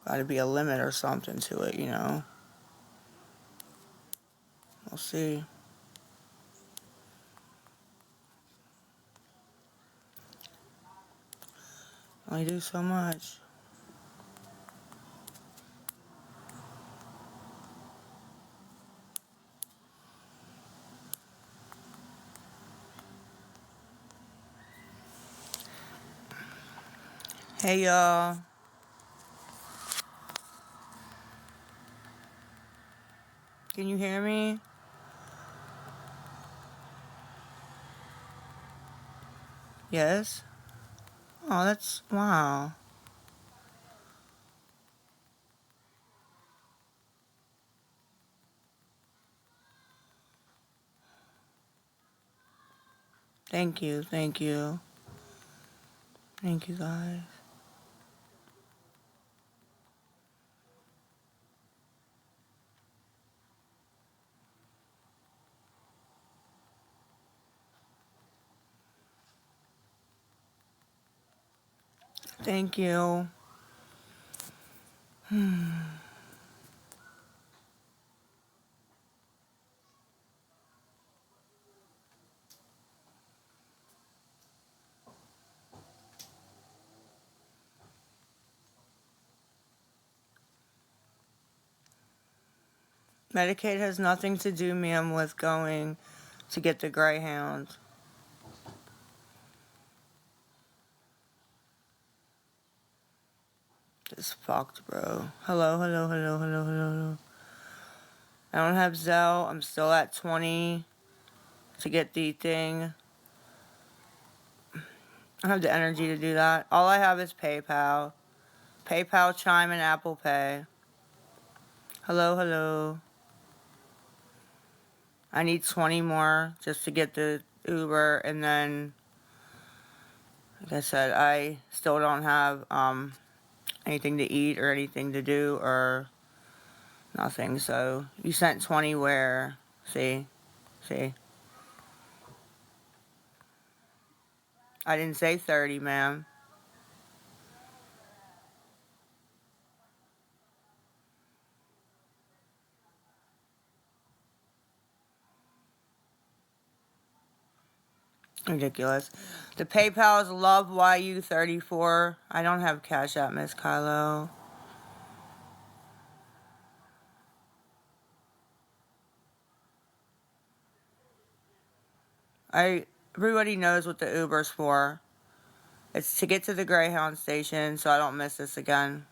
Gotta be a limit or something to it, you know. We'll see. Only do so much. Hey y'all. Can you hear me? Yes? Oh, that's wow. Thank you, thank you. Thank you guys. Thank you. Medicaid has nothing to do, ma'am, with going to get the Greyhound. It's fucked, bro. Hello, hello, hello, hello, hello. I don't have Zelle. I'm still at 20 to get the thing. I don't have the energy to do that. All I have is PayPal. PayPal, Chime, and Apple Pay. Hello, hello. I need 20 more just to get the Uber, and then, like I said, I still don't have anything to eat or anything to do or nothing. So you sent 20 where? See? See? I didn't say 30, ma'am. Ridiculous. The PayPal is LoveYU34. I don't have Cash App, Miss Kylo. Everybody knows what the Uber's for. It's to get to the Greyhound station so I don't miss this again.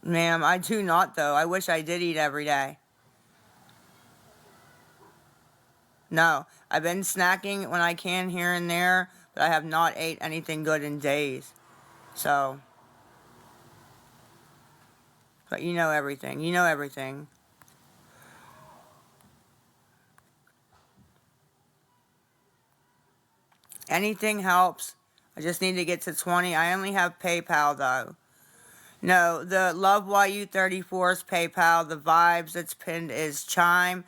Ma'am, I do not though. I wish I did eat every day. No, I've been snacking when I can here and there, but I have not ate anything good in days. So, but you know everything. You know everything. Anything helps. I just need to get to 20. I only have PayPal though. No, the Love YU34's PayPal. The Vibes that's pinned is Chime,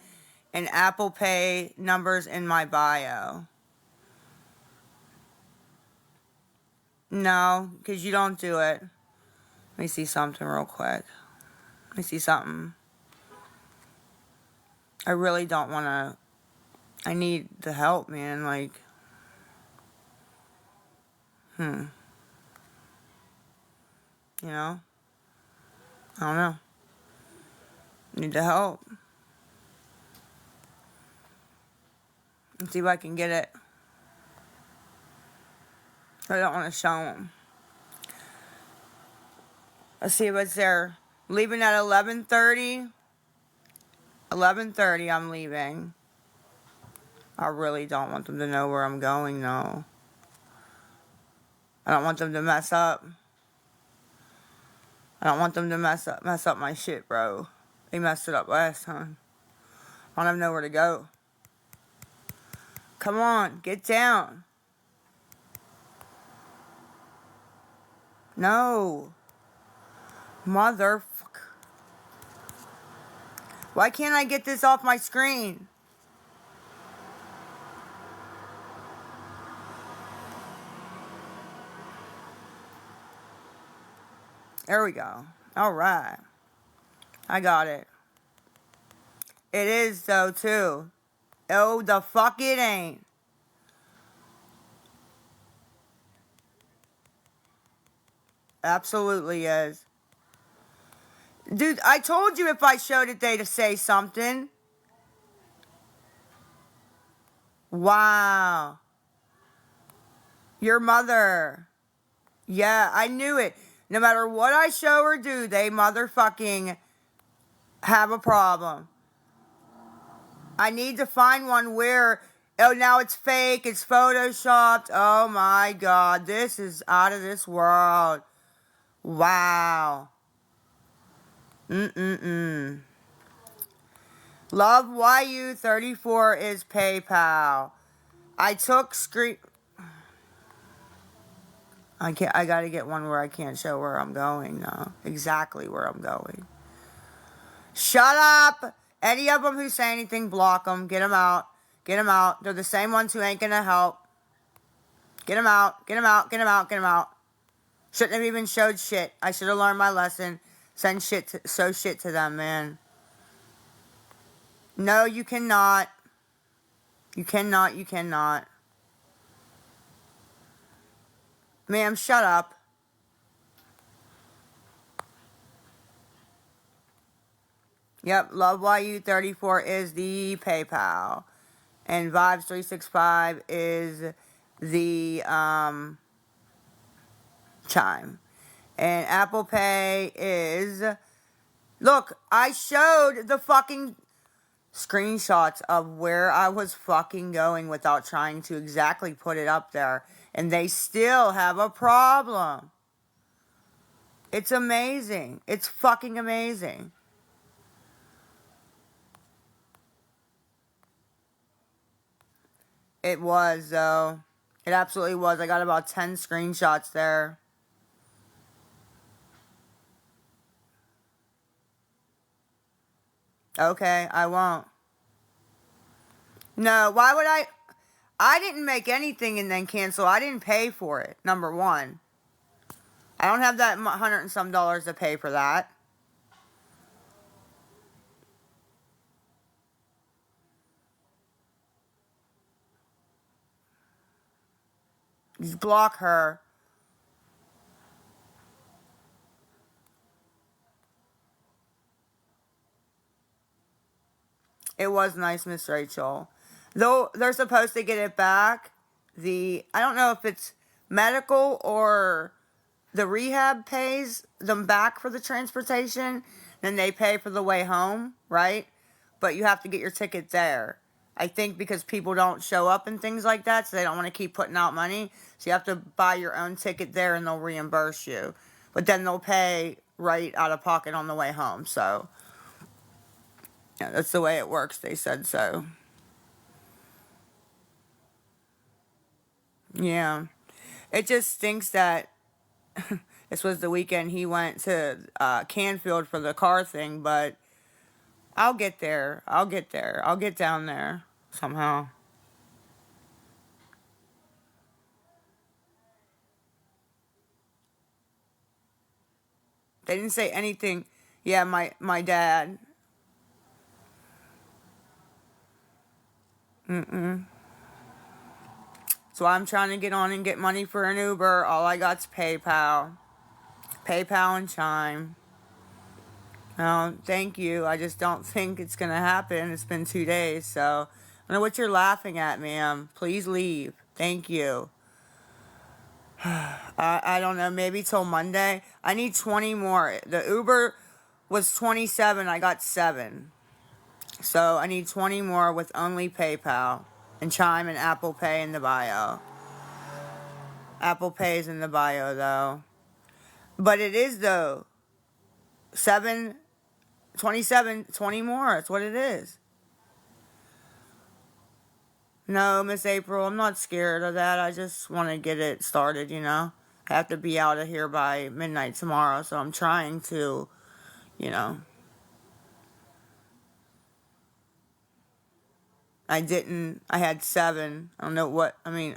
and Apple Pay numbers in my bio. No, because you don't do it. Let me see something real quick. Let me see something. I really don't want to. I need the help, man. Like, you know? I don't know. Need the help. Let's see if I can get it. I don't want to show them. Let's see if it's there. Leaving at 11:30. 11:30 I'm leaving. I really don't want them to know where I'm going, though. I don't want them to mess up. I don't want them to mess up my shit, bro. They messed it up last time. I don't have nowhere to go. Come on, get down. No. Motherfucker. Why can't I get this off my screen? There we go. All right. I got it. It is, though, too. Oh, the fuck it ain't. Absolutely is. Dude, I told you if I showed it, they'd say something. Wow. Your mother. Yeah, I knew it. No matter what I show or do, they motherfucking have a problem. I need to find one where, oh, now it's fake, it's photoshopped. Oh my God, this is out of this world. Wow. Mm-mm-mm. Love YU34 is PayPal. I took screen... I gotta get one where I can't show where I'm going now. Exactly where I'm going. Shut up! Any of them who say anything, block them. Get them out. Get them out. They're the same ones who ain't gonna help. Get them out. Get them out. Get them out. Get them out. Shouldn't have even showed shit. I should have learned my lesson. Send shit to, show shit to them, man. No, you cannot. You cannot. You cannot. Ma'am, shut up. Yep, Love YU34 is the PayPal. And Vibes365 is the Chime. And Apple Pay is... Look, I showed the fucking screenshots of where I was fucking going without trying to exactly put it up there. And they still have a problem. It's amazing. It's fucking amazing. It was, though. It absolutely was. I got about 10 screenshots there. Okay, I won't. No, why would I? I didn't make anything and then cancel. I didn't pay for it, number one. I don't have that $100 and some to pay for that. Just block her. It was nice, Miss Rachel. Though they're supposed to get it back. I don't know if it's medical or the rehab pays them back for the transportation. Then they pay for the way home, right? But you have to get your ticket there. I think because people don't show up and things like that, so they don't want to keep putting out money. So you have to buy your own ticket there and they'll reimburse you. But then they'll pay right out of pocket on the way home. So, yeah, that's the way it works. They said so. Yeah. It just stinks that this was the weekend he went to Canfield for the car thing, but I'll get there. I'll get there. I'll get down there somehow. They didn't say anything. Yeah, my dad. Mm-mm. So I'm trying to get on and get money for an Uber. All I got's PayPal. PayPal and Chime. No, thank you. I just don't think it's going to happen. It's been 2 days, so I don't know what you're laughing at, ma'am. Please leave. Thank you. I don't know. Maybe till Monday. I need 20 more. The Uber was 27. I got 7. So I need 20 more with only PayPal and Chime and Apple Pay in the bio. Apple Pay is in the bio, though. But it is, though. 27, 20 more. That's what it is. No, Miss April, I'm not scared of that. I just want to get it started, you know. I have to be out of here by midnight tomorrow, so I'm trying to, you know. I didn't. I had 7. I don't know what. I mean,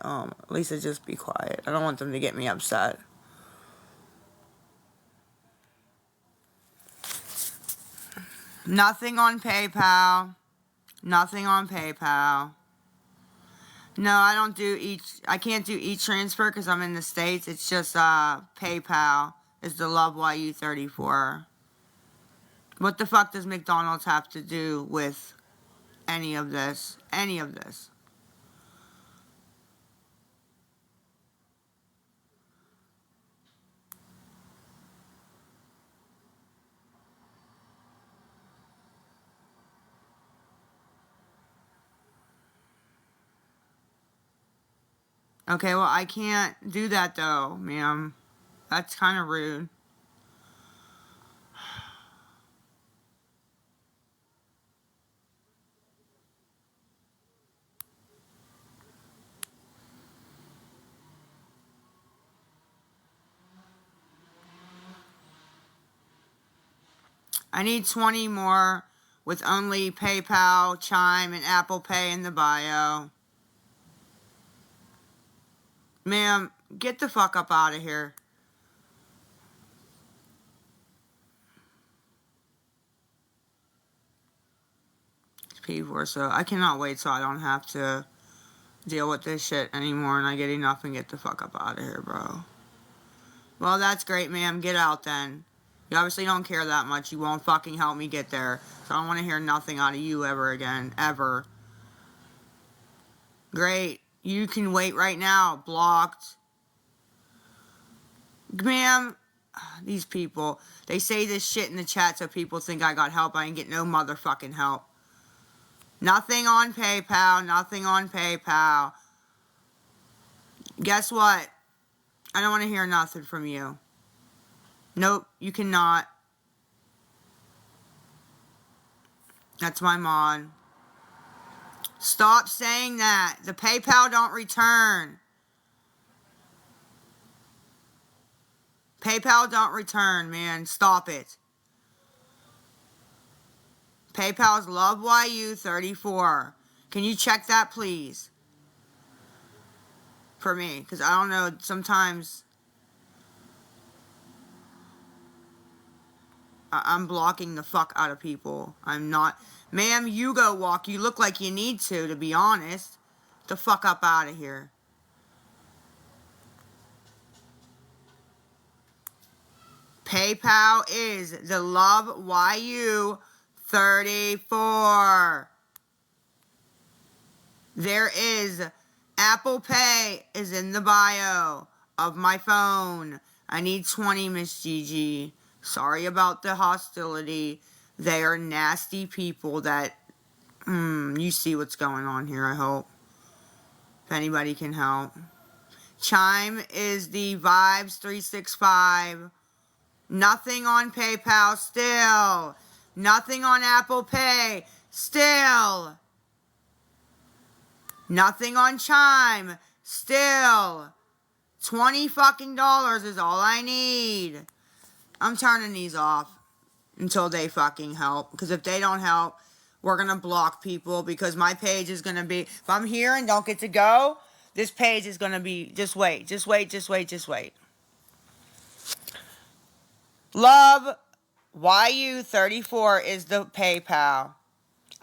Lisa, just be quiet. I don't want them to get me upset. Nothing on PayPal. Nothing on PayPal. No, I don't do I can't do e-transfer because I'm in the States. It's just PayPal is the Love YU34. What the fuck does McDonald's have to do with any of this? Any of this? Okay, well, I can't do that though, ma'am. That's kind of rude. I need 20 more with only PayPal, Chime, and Apple Pay in the bio. Ma'am, get the fuck up out of here. People, so I cannot wait so I don't have to deal with this shit anymore and I get enough and get the fuck up out of here, bro. Well, that's great, ma'am. Get out then. You obviously don't care that much. You won't fucking help me get there. So I don't want to hear nothing out of you ever again. Ever. Great. You can wait right now. Blocked. Ma'am, these people, they say this shit in the chat so people think I got help. I ain't get no motherfucking help. Nothing on PayPal. Nothing on PayPal. Guess what? I don't want to hear nothing from you. Nope, you cannot. That's my mod. Stop saying that. The PayPal don't return. PayPal don't return, man. Stop it. PayPal's LoveYU34. Can you check that, please? For me, because I don't know, sometimes I'm blocking the fuck out of people. I'm not. Ma'am, you go walk. You look like you need to be honest. Get the fuck up out of here. PayPal is the LoveYU34. There is Apple Pay is in the bio of my phone. I need 20, Miss Gigi. Sorry about the hostility. They are nasty people that, you see what's going on here, I hope. If anybody can help. Chime is the Vibes365. Nothing on PayPal still. Nothing on Apple Pay still. Nothing on Chime still. $20 fucking is all I need. I'm turning these off until they fucking help. Because if they don't help, we're going to block people. Because my page is going to be, if I'm here and don't get to go, this page is going to be, just wait. Just wait, just wait, just wait. Love YU34 is the PayPal.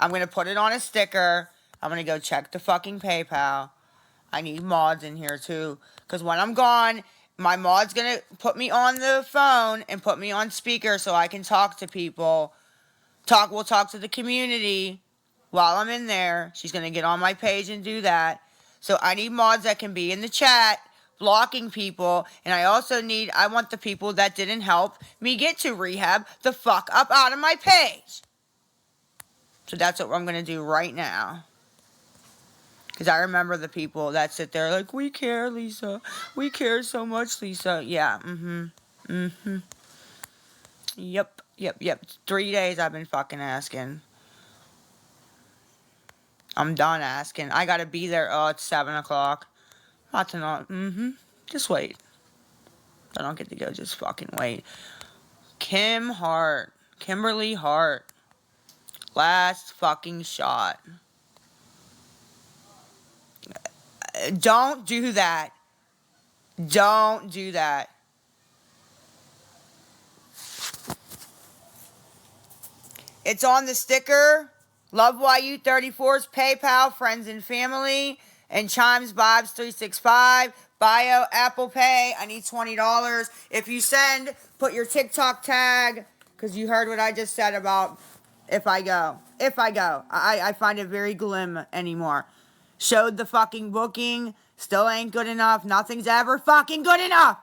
I'm going to put it on a sticker. I'm going to go check the fucking PayPal. I need mods in here too. Because when I'm gone, my mod's going to put me on the phone and put me on speaker so I can talk to people. We'll talk to the community while I'm in there. She's going to get on my page and do that. So I need mods that can be in the chat blocking people. And I want the people that didn't help me get to rehab the fuck up out of my page. So that's what I'm going to do right now. Because I remember the people that sit there like, we care, Lisa. We care so much, Lisa. Yeah, Yep. 3 days I've been fucking asking. I'm done asking. I gotta be there. Oh, it's 7 o'clock. Not to not. Just wait. I don't get to go. Just fucking wait. Kimberly Hart. Last fucking shot. Don't do that. Don't do that. It's on the sticker. Love YU34's PayPal, friends and family. And Chimes Vibes 365. Bio, Apple Pay. I need $20. If you send, put your TikTok tag. Because you heard what I just said about if I go. If I go. I find it very glim anymore. Showed the fucking booking. Still ain't good enough. Nothing's ever fucking good enough.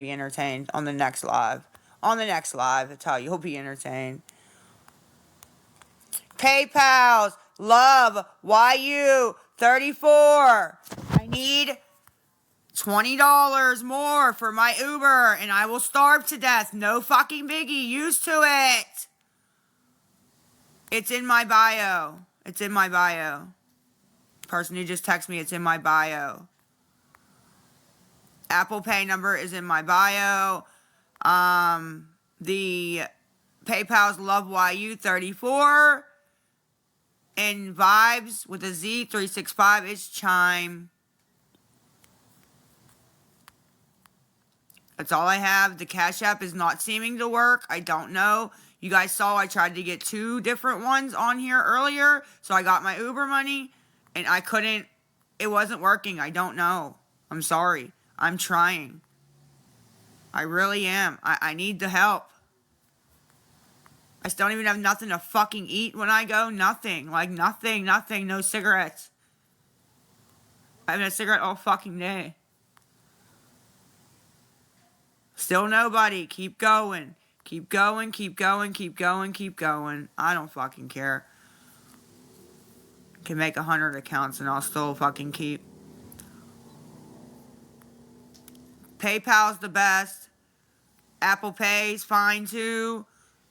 Be entertained on the next live. On the next live, I tell you, you'll be entertained. PayPal's love YU34. I need $20 more for my Uber and I will starve to death. No fucking biggie. Used to it. It's in my bio. It's in my bio. Person who just texted me, it's in my bio. Apple Pay number is in my bio. The PayPal's love YU34. And Vibes with a Z 365 is Chime. That's all I have. The Cash App is not seeming to work. I don't know. You guys saw I tried to get 2 different ones on here earlier. So I got my Uber money. And I couldn't. It wasn't working. I don't know. I'm sorry. I'm trying. I really am. I need the help. I still don't even have nothing to fucking eat when I go. Nothing. Like nothing. No cigarettes. I haven't had a cigarette all fucking day. Still nobody. Keep going. Keep going. Keep going. Keep going. Keep going. I don't fucking care. Can make 100 accounts and I'll still fucking keep. PayPal's the best. Apple Pay's fine too.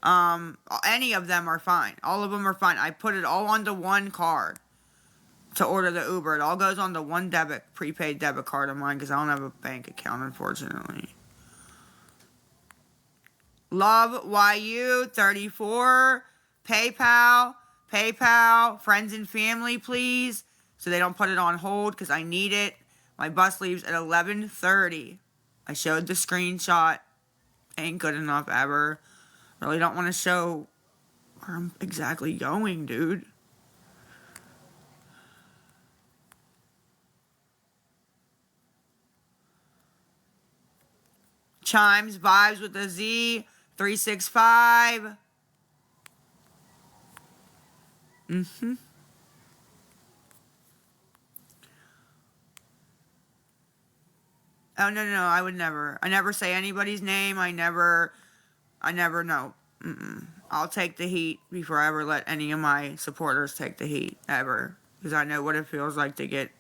Any of them are fine. All of them are fine. I put it all onto one card to order the Uber. It all goes onto one prepaid debit card of mine because I don't have a bank account, unfortunately. Love YU 34. PayPal, friends and family, please, so they don't put it on hold because I need it. My bus leaves at 11:30. I showed the screenshot. Ain't good enough ever. Really don't want to show where I'm exactly going, dude. Chimes, vibes with a Z, 365. Oh, no, I would never. I never say anybody's name. I never know. I'll take the heat before I ever let any of my supporters take the heat, ever. Because I know what it feels like to get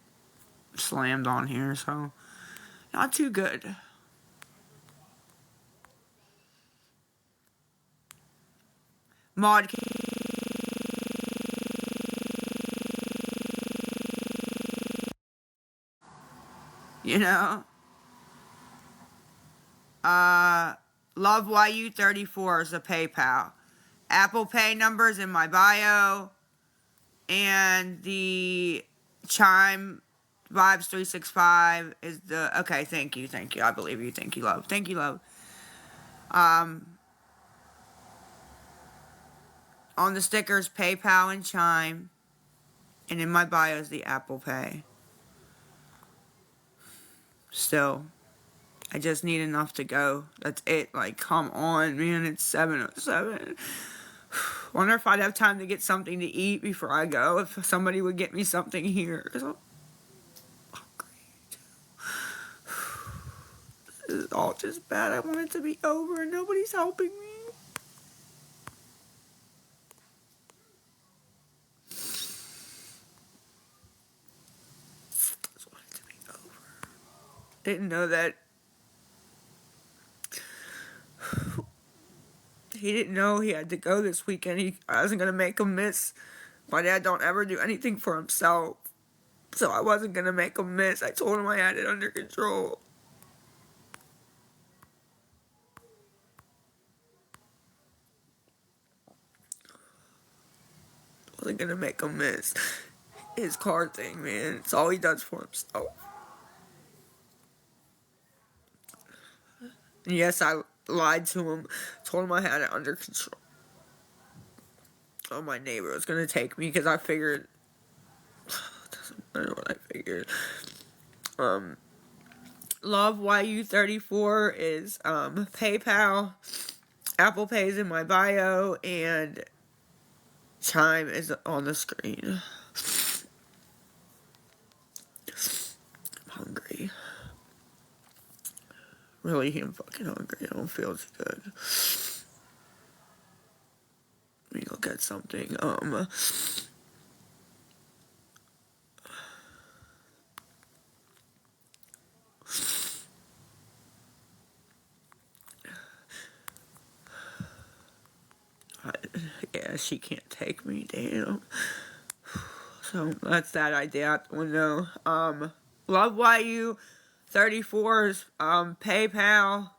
slammed on here, so not too good. Mod, you know? Love YU34 is a PayPal. Apple Pay numbers in my bio. And the Chime Vibes 365 is the... Okay, thank you. I believe you. Thank you, love. On the stickers, PayPal and Chime. And in my bio is the Apple Pay. Still, I just need enough to go. That's it. Like, come on, man. It's 7:07. Wonder if I'd have time to get something to eat before I go. If somebody would get me something here. 'Cause I'm hungry. This is all just bad. I want it to be over and nobody's helping me. I just want it to be over. Didn't know that. He didn't know he had to go this weekend. I wasn't going to make him miss. My dad don't ever do anything for himself. So I wasn't going to make him miss. I told him I had it under control. I wasn't going to make him miss his car thing, man. It's all he does for himself. And yes, I lied to him. Told him I had it under control. Oh, my neighbor was going to take me because I figured... Doesn't matter what I figured. Love YU34 is PayPal. Apple Pay is in my bio. And Chime is on the screen. I'm hungry. Really, I'm fucking hungry. I don't feel too good. Let me look at something. Yeah, she can't take me, damn. So that's that idea out the window. Love YU34's PayPal,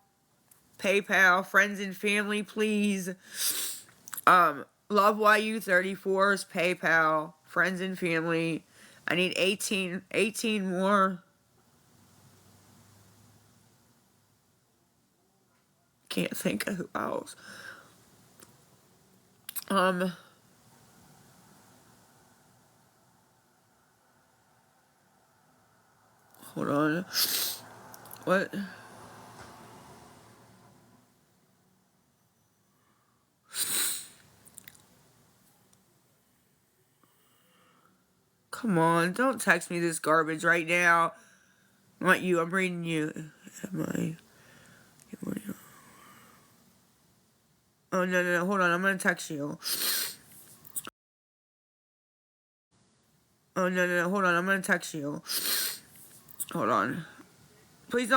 friends and family, please. Love YU34's PayPal, friends and family. I need 18 more. Can't think of who else. Hold on. What? Come on, don't text me this garbage right now. Not you, I'm reading you. Oh, no, hold on, I'm gonna text you. Oh, no. Hold on. I'm going to text you. Hold on. Please don't.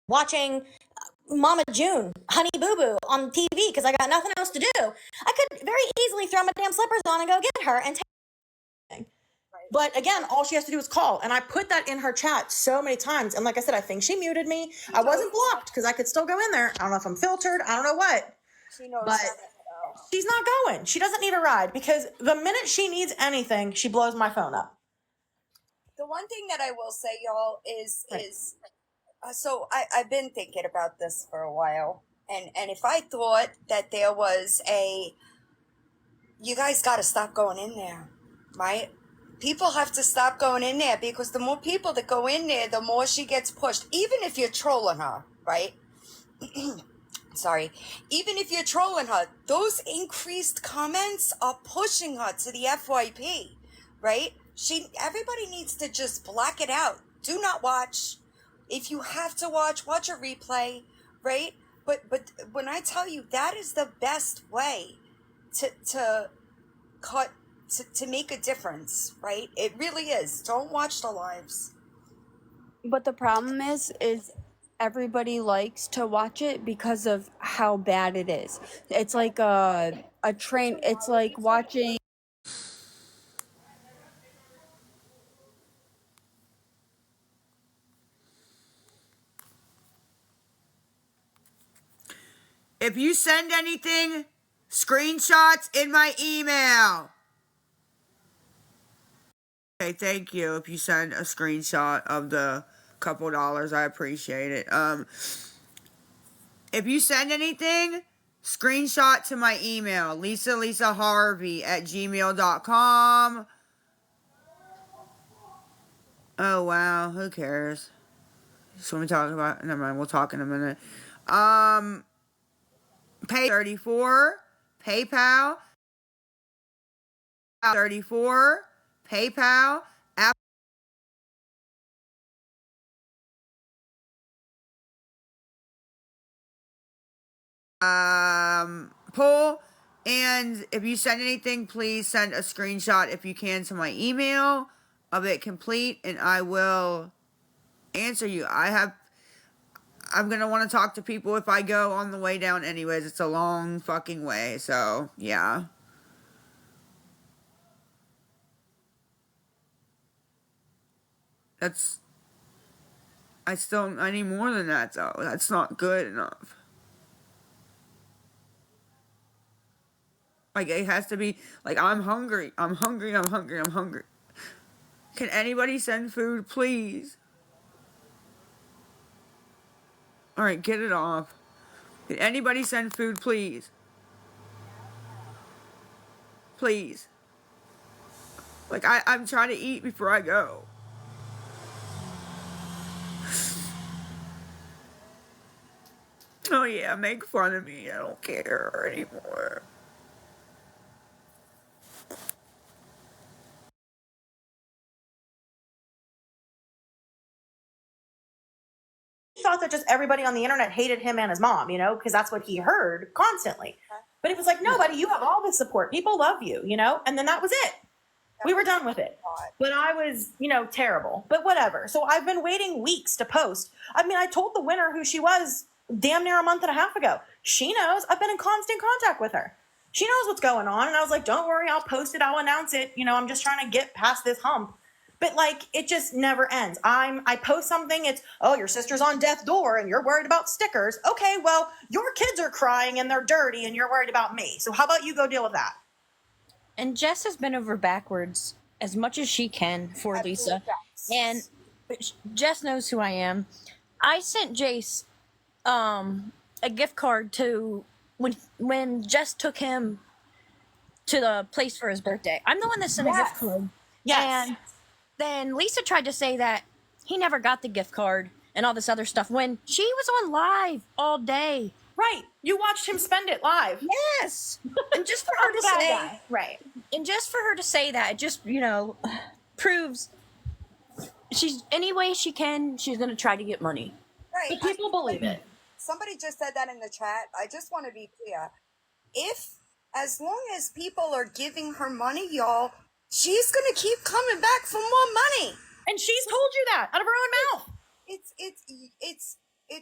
Watching Mama June, Honey Boo Boo on TV because I got nothing else to do. I could very easily throw my damn slippers on and go get her and take. But again, all she has to do is call. And I put that in her chat so many times. And like I said, I think she muted me. I wasn't blocked because I could still go in there. I don't know if I'm filtered. I don't know what. She knows But she's not going. She doesn't need a ride because the minute she needs anything, she blows my phone up. The one thing that I will say, y'all, is so I've been thinking about this for a while, and if I thought that there was you guys got to stop going in there, right? People have to stop going in there because the more people that go in there, the more she gets pushed. Even if you're trolling her, right? Sorry. Even if you're trolling her, those increased comments are pushing her to the FYP, right? Everybody needs to just black it out. Do not watch. If you have to watch a replay, right? But when I tell you that is the best way to cut to make a difference, right? It really is. Don't watch the lives. But the problem is everybody likes to watch it because of how bad it is. It's like a train. It's like watching. If you send anything, screenshots in my email. Okay, thank you. If you send a screenshot of the couple dollars, I appreciate it. If you send anything, screenshot to my email, LisaHarvey@gmail.com. Oh, wow. Who cares? So we talk about, never mind, we'll talk in a minute. Pay 34, PayPal, 34, PayPal, pull. And if you send anything, please send a screenshot if you can to my email of it complete, and I will answer you. I'm gonna want to talk to people if I go on the way down anyways. It's a long fucking way, so yeah. I need more than that though. That's not good enough. Like, it has to be, like, I'm hungry. Can anybody send food, please? Alright, get it off. Can anybody send food, please? Please. Like, I'm trying to eat before I go. Oh yeah, make fun of me. I don't care anymore. Thought that just everybody on the internet hated him and his mom, because that's what he heard constantly. But it was like, nobody, you have all the support. People love you, and then that was it. We were done with it. But I was, terrible. But whatever. So I've been waiting weeks to post. I mean, I told the winner who she was damn near a month and a half ago. She knows. I've been in constant contact with her. She knows what's going on. And I was like, don't worry, I'll post it. I'll announce it. I'm just trying to get past this hump. But like, it just never ends. I post something, it's, oh, your sister's on death's door and you're worried about stickers. Okay, well, your kids are crying and they're dirty and you're worried about me. So how about you go deal with that? And Jess has been over backwards as much as she can for Lisa. And Jess knows who I am. I sent Jace a gift card to when Jess took him to the place for his birthday. I'm the one that sent a gift card. Yes. And then Lisa tried to say that he never got the gift card and all this other stuff when she was on live all day. Right. You watched him spend it live. Yes. And just for her to Bad say guy. Right. and just for her to say that, it just, proves she's any way she can, she's gonna try to get money. Right. But people believe it. Somebody just said that in the chat. I just want to be clear. As long as people are giving her money, y'all, she's gonna keep coming back for more money. And she's told you that out of her own mouth. It's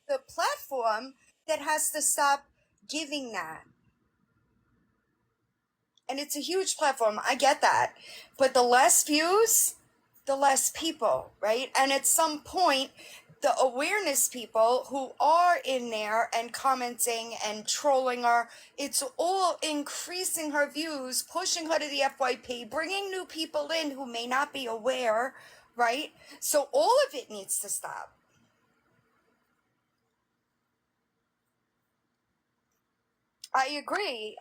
the platform that has to stop giving that. And it's a huge platform. I get that. But the less views, the less people, right? And at some point, the awareness people who are in there and commenting and trolling her, it's all increasing her views, pushing her to the FYP, bringing new people in who may not be aware, right? So all of it needs to stop. I agree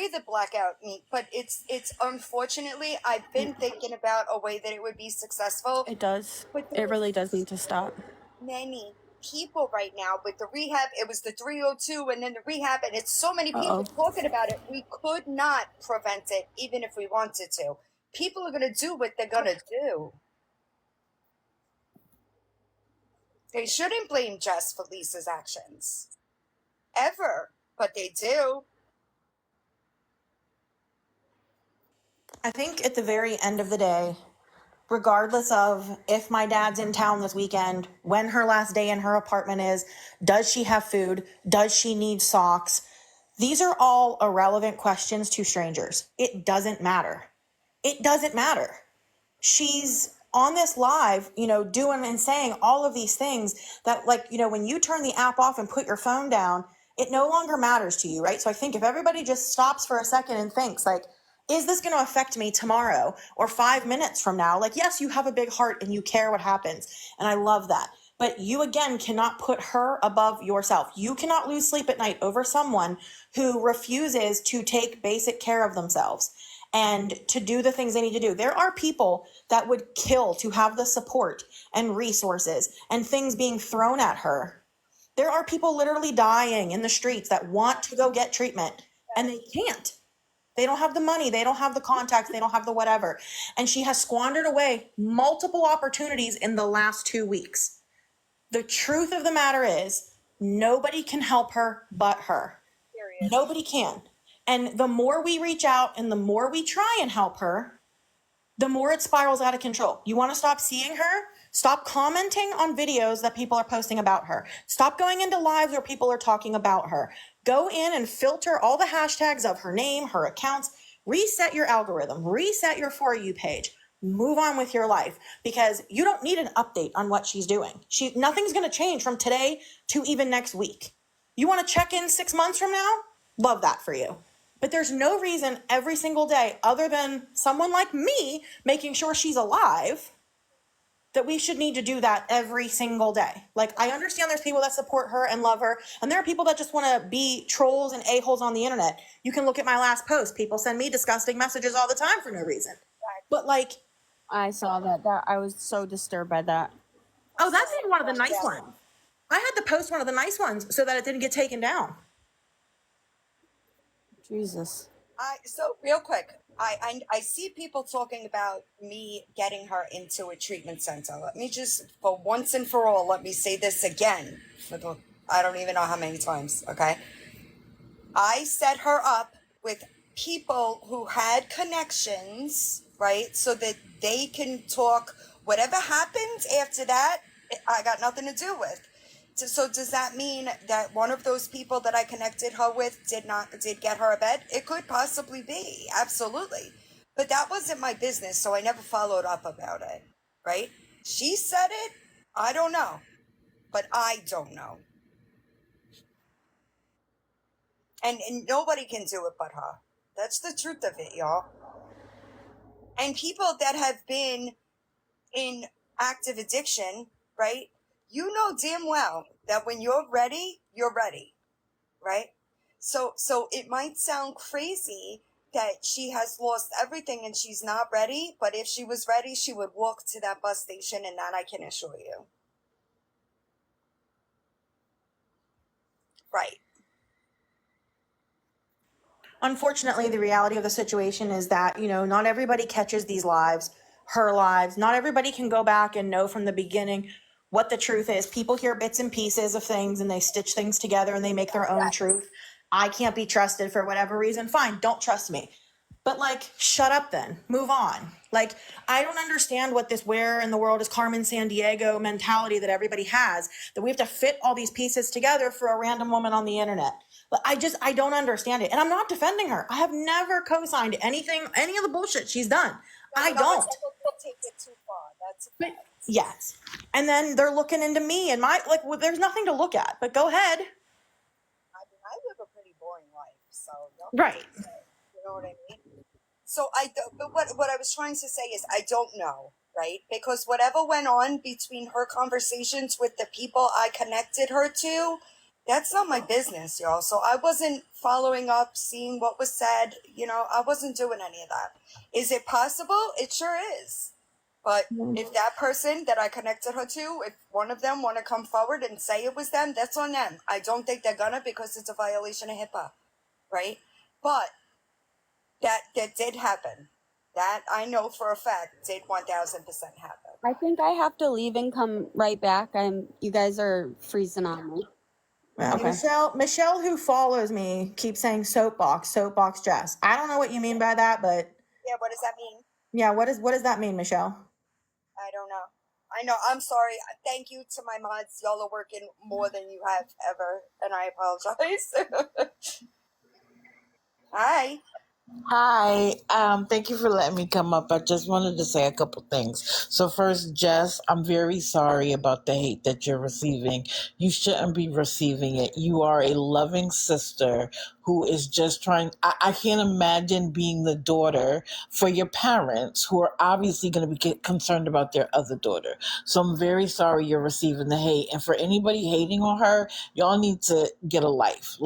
the blackout meat, but it's unfortunately I've been thinking about a way that it would be successful. It does. But It really does need to stop. many people right now with the rehab. It was the 302 and then the rehab, and it's so many people talking about it. We could not prevent it even if we wanted to. People are gonna do what they're gonna do. They shouldn't blame Jess for Lisa's actions. Ever. But they do. I think at the very end of the day, regardless of if my dad's in town this weekend, when her last day in her apartment is, does she have food? Does she need socks? These are all irrelevant questions to strangers. It doesn't matter. It doesn't matter. She's on this live, doing and saying all of these things that, when you turn the app off and put your phone down, it no longer matters to you, right? So I think if everybody just stops for a second and thinks, is this going to affect me tomorrow or 5 minutes from now? Yes, you have a big heart and you care what happens. And I love that. But you, again, cannot put her above yourself. You cannot lose sleep at night over someone who refuses to take basic care of themselves and to do the things they need to do. There are people that would kill to have the support and resources and things being thrown at her. There are people literally dying in the streets that want to go get treatment and they can't. They don't have the money. They don't have the contacts. They don't have the whatever. And she has squandered away multiple opportunities in the last 2 weeks. The truth of the matter is nobody can help her but her. Period. Nobody can. And the more we reach out and the more we try and help her, the more it spirals out of control. You want to stop seeing her? Stop commenting on videos that people are posting about her. Stop going into lives where people are talking about her. Go in and filter all the hashtags of her name, her accounts. Reset your algorithm. Reset your For You page. Move on with your life because you don't need an update on what she's doing. Nothing's going to change from today to even next week. You want to check in 6 months from now? Love that for you. But there's no reason every single day, other than someone like me making sure she's alive, that we should need to do that every single day. I understand there's people that support her and love her, and there are people that just want to be trolls and a-holes on the internet. You can look at my last post. People send me disgusting messages all the time for no reason. But I saw that. I was so disturbed by that. Oh, that's even one of the nice ones. I had to post one of the nice ones so that it didn't get taken down. Jesus. So real quick, I see people talking about me getting her into a treatment center. Let me just, for once and for all, let me say this again. I don't even know how many times, okay? I set her up with people who had connections, right? So that they can talk. Whatever happens after that, I got nothing to do with. So does that mean that one of those people that I connected her with did get her a bed? It could possibly be, absolutely. But that wasn't my business, so I never followed up about it, right? She said it, I don't know. But I don't know. And nobody can do it but her. That's the truth of it, y'all. And people that have been in active addiction, right? You know damn well that when you're ready, right? So it might sound crazy that she has lost everything and she's not ready, but if she was ready, she would walk to that bus station, and that I can assure you. Right. Unfortunately, the reality of the situation is that, not everybody catches these lives, her lives. Not everybody can go back and know from the beginning what the truth is. People hear bits and pieces of things and they stitch things together and they make their own truth. I can't be trusted for whatever reason. Fine, don't trust me. But shut up then. Move on. I don't understand what this where in the world is Carmen Sandiego mentality that everybody has, that we have to fit all these pieces together for a random woman on the internet. But I don't understand it. And I'm not defending her. I have never co-signed any of the bullshit she's done. I don't. We'll take it too far. That's a fact. Yes. And then they're looking into me and there's nothing to look at, but go ahead. I mean, I live a pretty boring life, so. Right. You know what I mean? So but what I was trying to say is I don't know, right? Because whatever went on between her conversations with the people I connected her to, that's not my business, y'all. So I wasn't following up, seeing what was said. I wasn't doing any of that. Is it possible? It sure is. But if that person that I connected her to, if one of them want to come forward and say it was them, that's on them. I don't think they're gonna, because it's a violation of HIPAA, right? But that did happen. That I know for a fact did 1000% happen. I think I have to leave and come right back. You guys are freezing on me. Okay. Michelle, who follows me, keeps saying soapbox Jess. I don't know what you mean by that, but yeah, what does that mean? Yeah, what does that mean, Michelle? I don't know. I know. I'm sorry. Thank you to my mods. Y'all are working more than you have ever, and I apologize. Hi. Hi, thank you for letting me come up. I just wanted to say a couple things. So first, Jess, I'm very sorry about the hate that you're receiving. You shouldn't be receiving it. You are a loving sister who is just trying. I can't imagine being the daughter for your parents who are obviously going to be concerned about their other daughter. So I'm very sorry you're receiving the hate. And for anybody hating on her, y'all need to get a life.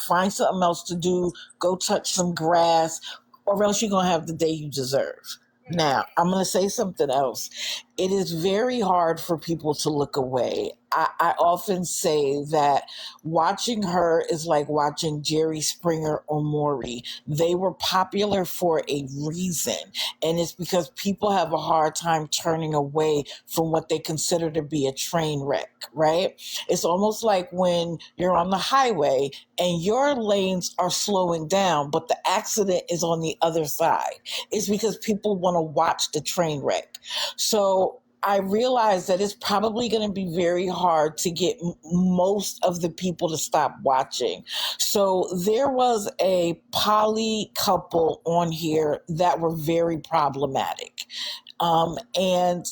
Find something else to do. Go touch some grass, or else you're going to have the day you deserve. Now, I'm going to say something else. It is very hard for people to look away. I often say that watching her is like watching Jerry Springer or Maury. They were popular for a reason, and it's because people have a hard time turning away from what they consider to be a train wreck, right? It's almost like when you're on the highway and your lanes are slowing down, but the accident is on the other side. It's because people want to watch the train wreck. So I realize that it's probably going to be very hard to get most of the people to stop watching. So there was a poly couple on here that were very problematic. And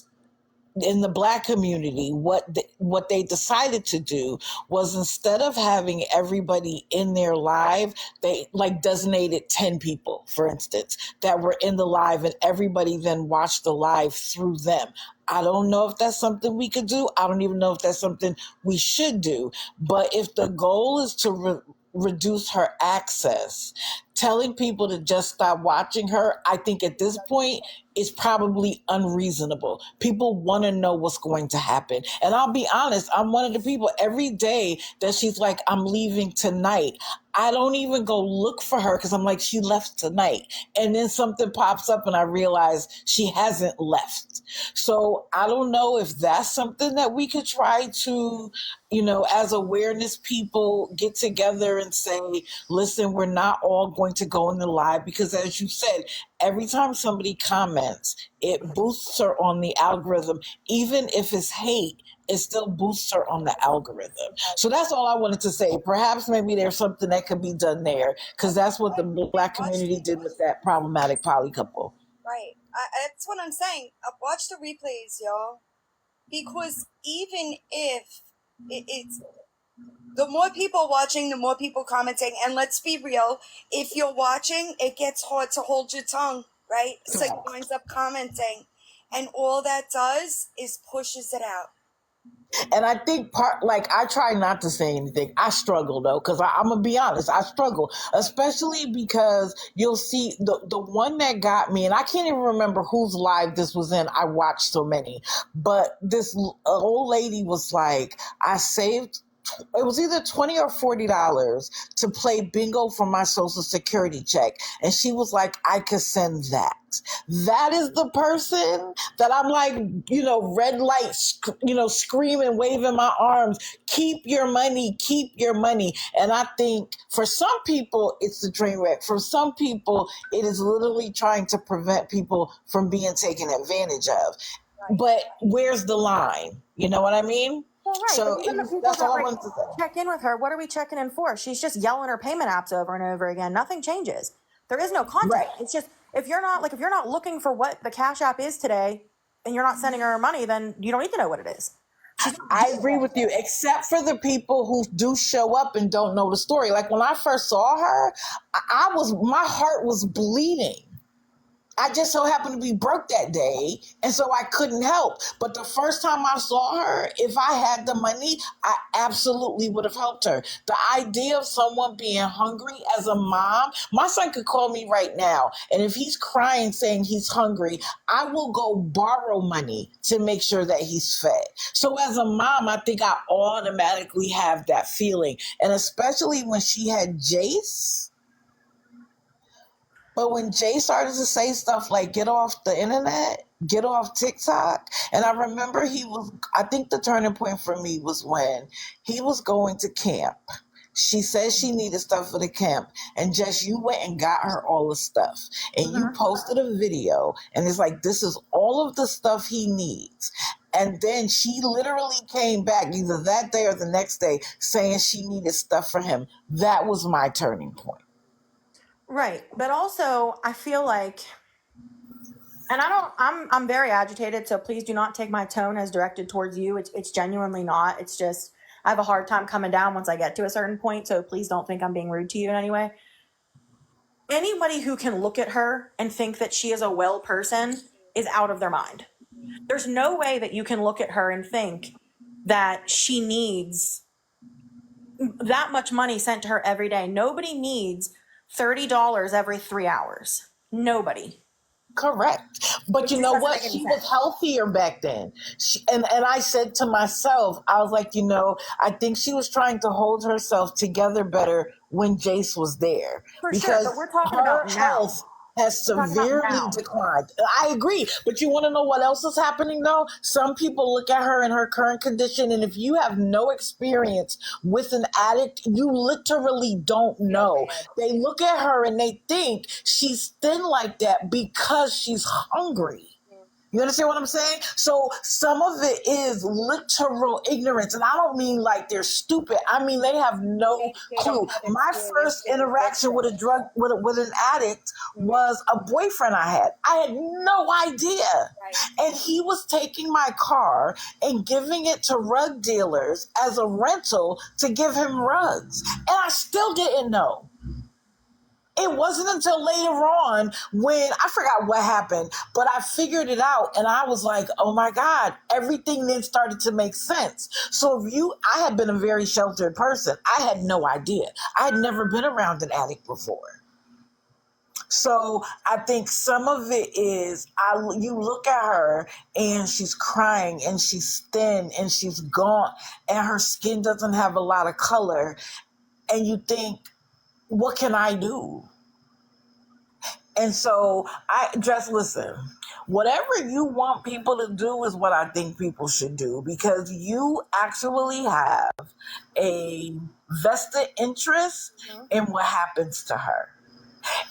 in the Black community, what they decided to do was, instead of having everybody in their live, they designated 10 people, for instance, that were in the live, and everybody then watched the live through them. I don't know if that's something we could do. I don't even know if that's something we should do. But if the goal is to reduce her access, telling people to just stop watching her, I think at this point is probably unreasonable. People want to know what's going to happen. And I'll be honest, I'm one of the people, every day that she's like, I'm leaving tonight, I don't even go look for her, because I'm like, she left tonight. And then something pops up and I realize she hasn't left. So I don't know if that's something that we could try to, as awareness people, get together and say, listen, we're not all going to go in the live, because as you said, every time somebody comments, it boosts her on the algorithm. Even if it's hate, it still boosts her on the algorithm. So that's all I wanted to say. Perhaps maybe there's something that could be done there, because that's what the Black community did with that problematic poly couple. Right. That's what I'm saying. Watch the replays, y'all. Because even if it's the more people watching, the more people commenting. And let's be real, if you're watching, it gets hard to hold your tongue, right? So you wind up commenting. And all that does is pushes it out. And I think I try not to say anything. I struggle though, because I'm gonna be honest, I struggle, especially because you'll see the one that got me, and I can't even remember whose live this was in. I watched so many, but this old lady was like, I saved. It was either $20 or $40 to play bingo for my social security check. And she was like, I could send that. That is the person that I'm like, red light, screaming, waving my arms. Keep your money, keep your money. And I think for some people, it's the train wreck. For some people, it is literally trying to prevent people from being taken advantage of. Right. But where's the line? You know what I mean? Well, right. So Even the people that's that all I wanted to say. check in with her, what are we checking in for? She's just yelling her payment apps over and over again. Nothing changes. There is no content. Right. It's just if you're not looking for what the Cash App is today, and you're not sending her money, then you don't need to know what it is. I agree with you, except for the people who do show up and don't know the story. Like when I first saw her, my heart was bleeding. I just so happened to be broke that day, and so I couldn't help. But the first time I saw her, if I had the money, I absolutely would have helped her. The idea of someone being hungry as a mom, my son could call me right now, and if he's crying saying he's hungry, I will go borrow money to make sure that he's fed. So as a mom, I think I automatically have that feeling. And especially when she had Jace. But when Jay started to say stuff like, get off the internet, get off TikTok, and I remember I think the turning point for me was when he was going to camp. She said she needed stuff for the camp. And Jess, you went and got her all the stuff. And you posted a video. And it's like, this is all of the stuff he needs. And then she literally came back either that day or the next day saying she needed stuff for him. That was my turning point. Right. But also I feel like, and I'm very agitated, so please do not take my tone as directed towards you. It's genuinely not. It's just, I have a hard time coming down once I get to a certain point, so please don't think I'm being rude to you in any way. Anybody who can look at her and think that she is a well person is out of their mind. There's no way that you can look at her and think that she needs that much money sent to her every day. Nobody needs $30 every 3 hours. Nobody. Correct. But you know what? She was healthier back then. And I said to myself, I was like, I think she was trying to hold herself together better when Jace was there. For because sure, but we're talking her about health has severely declined. I agree. But you want to know what else is happening though? Some people look at her in her current condition, and if you have no experience with an addict, you literally don't know. They look at her and they think she's thin like that because she's hungry. You understand what I'm saying? So some of it is literal ignorance. And I don't mean like they're stupid. I mean, they have no clue. My first interaction with with an addict was a boyfriend I had. I had no idea. And he was taking my car and giving it to rug dealers as a rental to give him rugs. And I still didn't know. It wasn't until later on when I forgot what happened, but I figured it out and I was like, oh my God, everything then started to make sense. So I had been a very sheltered person. I had no idea. I had never been around an addict before. So I think some of it is you look at her and she's crying and she's thin and she's gaunt and her skin doesn't have a lot of color. And you think, what can I do? And so listen, whatever you want people to do is what I think people should do, because you actually have a vested interest in what happens to her.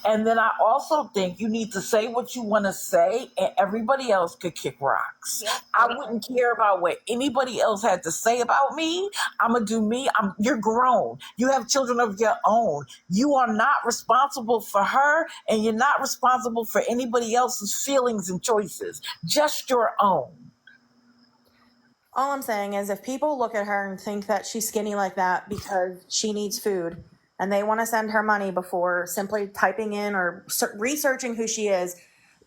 And then I also think you need to say what you want to say and everybody else could kick rocks. Yep. I wouldn't care about what anybody else had to say about me. I'm going to do me. You're grown. You have children of your own. You are not responsible for her, and you're not responsible for anybody else's feelings and choices, just your own. All I'm saying is if people look at her and think that she's skinny like that because she needs food, and they want to send her money before simply typing in or researching who she is,